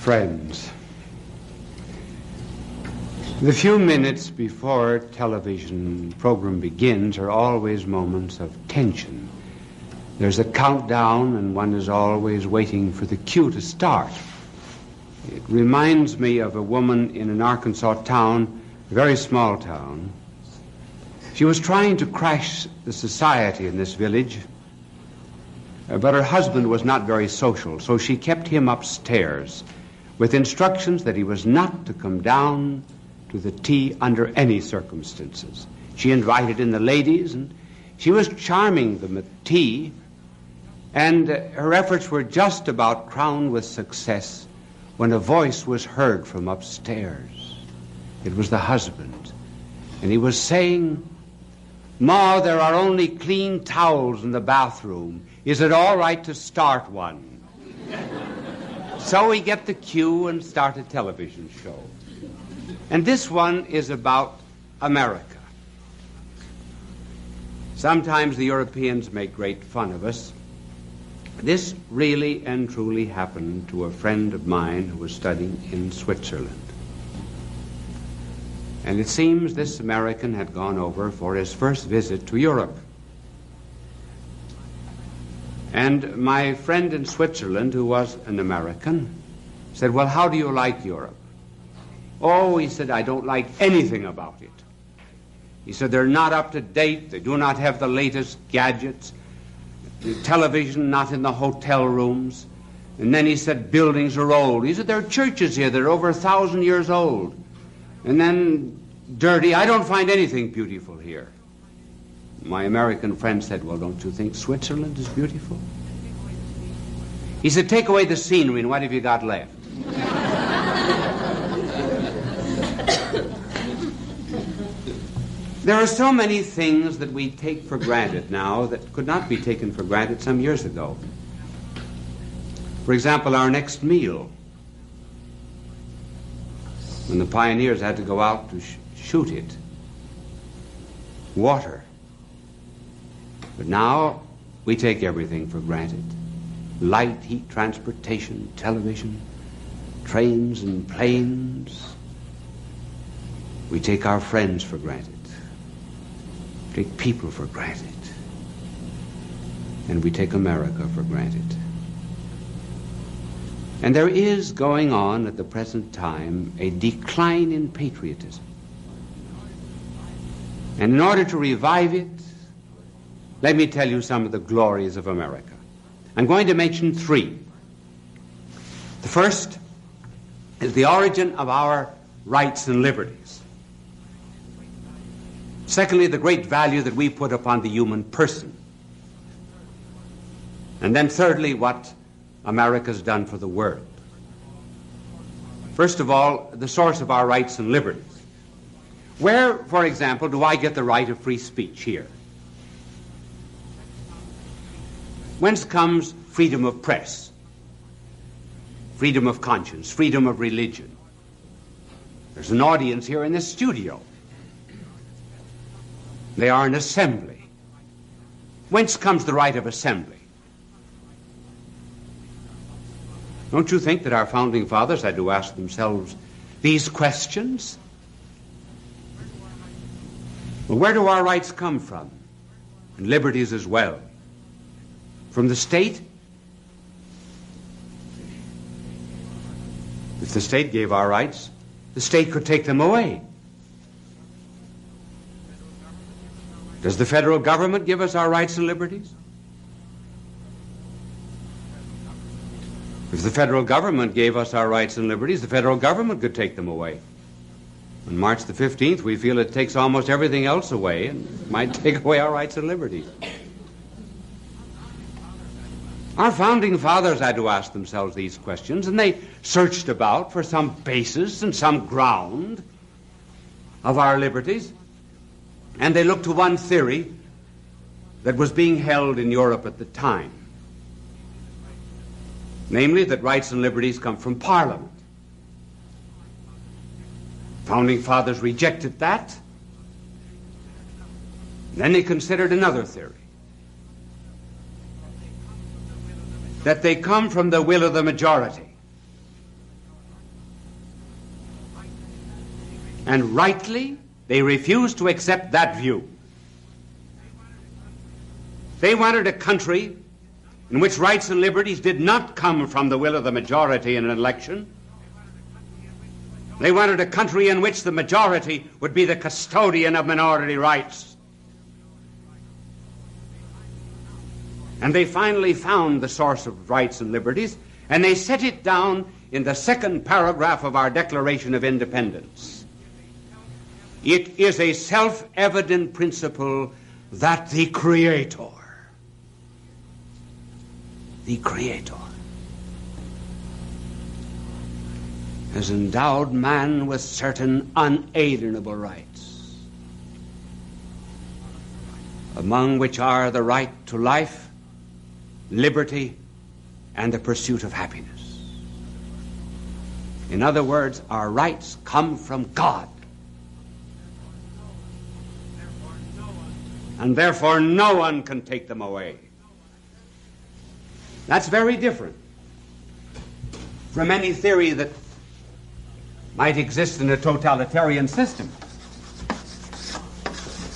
Friends, the few minutes before television program begins are always moments of tension. There's a countdown and one is always waiting for the cue to start. It reminds me of a woman in an Arkansas town, a very small town. She was trying to crash the society in this village, but her husband was not very social, so she kept him upstairs with instructions that he was not to come down to the tea under any circumstances. She invited in the ladies, and she was charming them at tea, and her efforts were just about crowned with success when a voice was heard from upstairs. It was the husband, and he was saying, "Ma, there are only clean towels in the bathroom. Is it all right to start one?" So we get the cue and start a television show. And this one is about America. Sometimes the Europeans make great fun of us. This really and truly happened to a friend of mine who was studying in Switzerland. And it seems this American had gone over for his first visit to Europe. And my friend in Switzerland, who was an American, said, "Well, how do you like Europe?" "Oh," he said, "I don't like anything about it." He said, "They're not up to date. They do not have the latest gadgets. The television not in the hotel rooms." And then he said, "Buildings are old." He said, "There are churches here that are over 1,000 years old." And then dirty. "I don't find anything beautiful here." My American friend said, "Well, don't you think Switzerland is beautiful?" He said, "Take away the scenery, and what have you got left?" There are so many things that we take for granted now that could not be taken for granted some years ago. For example, our next meal. When the pioneers had to go out to shoot it. Water. But now we take everything for granted. Light, heat, transportation, television, trains and planes. We take our friends for granted. Take people for granted. And we take America for granted. And there is going on at the present time a decline in patriotism. And in order to revive it, let me tell you some of the glories of America. I'm going to mention three. The first is the origin of our rights and liberties. Secondly, the great value that we put upon the human person. And then thirdly, what America's done for the world. First of all, the source of our rights and liberties. Where, for example, do I get the right of free speech here? Whence comes freedom of press, freedom of conscience, freedom of religion? There's an audience here in this studio. They are an assembly. Whence comes the right of assembly? Don't you think that our founding fathers had to ask themselves these questions? Well, where do our rights come from? And liberties as well. From the state? If the state gave our rights, the state could take them away. Does the federal government give us our rights and liberties? If the federal government gave us our rights and liberties, the federal government could take them away. On March the 15th, we feel it takes almost everything else away and might take away our rights and liberties. Our founding fathers had to ask themselves these questions, and they searched about for some basis and some ground of our liberties. And they looked to one theory that was being held in Europe at the time. Namely, that rights and liberties come from Parliament. Founding fathers rejected that. Then they considered another theory. That they come from the will of the majority. And rightly, they refused to accept that view. They wanted a country in which rights and liberties did not come from the will of the majority in an election. They wanted a country in which the majority would be the custodian of minority rights. And they finally found the source of rights and liberties, and they set it down in the second paragraph of our Declaration of Independence. It is a self-evident principle that the Creator has endowed man with certain unalienable rights, among which are the right to life, liberty, and the pursuit of happiness. In other words, our rights come from God. And therefore no one can take them away. That's very different from any theory that might exist in a totalitarian system.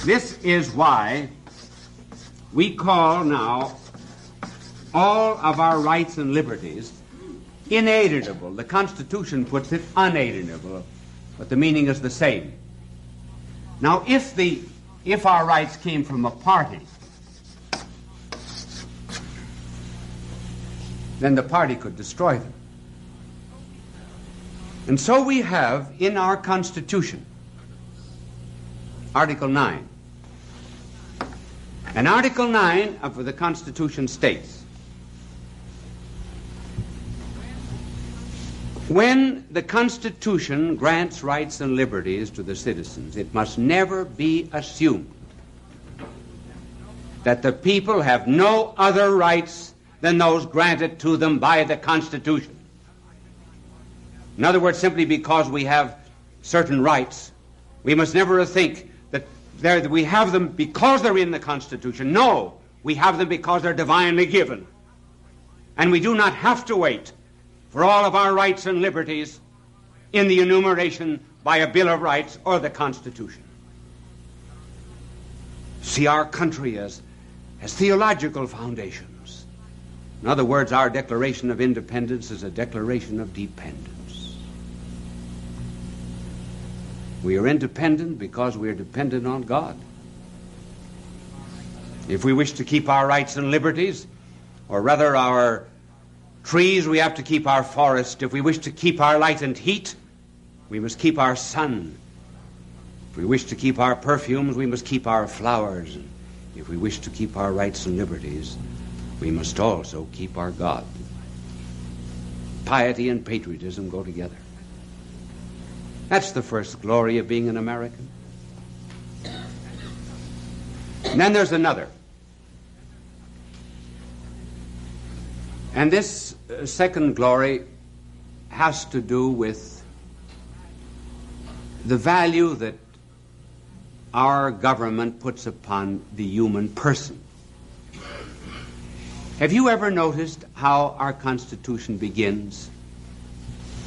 This is why we call now all of our rights and liberties inalienable. The Constitution puts it unalienable, but the meaning is the same. Now, if our rights came from a party, then the party could destroy them. And so we have in our Constitution Article 9. And Article 9 of the Constitution states, when the Constitution grants rights and liberties to the citizens, it must never be assumed that the people have no other rights than those granted to them by the Constitution. In other words, simply because we have certain rights, we must never think that we have them because they're in the Constitution. No, we have them because they're divinely given. And we do not have to wait for all of our rights and liberties in the enumeration by a Bill of Rights or the Constitution. See our country as theological foundations. In other words, our Declaration of Independence is a declaration of dependence. We are independent because we are dependent on God. If we wish to keep our rights and liberties, or rather our trees, we have to keep our forest. If we wish to keep our light and heat, we must keep our sun. If we wish to keep our perfumes, we must keep our flowers. And if we wish to keep our rights and liberties, we must also keep our God. Piety and patriotism go together. That's the first glory of being an American. And then there's another. And this second glory has to do with the value that our government puts upon the human person. Have you ever noticed how our Constitution begins?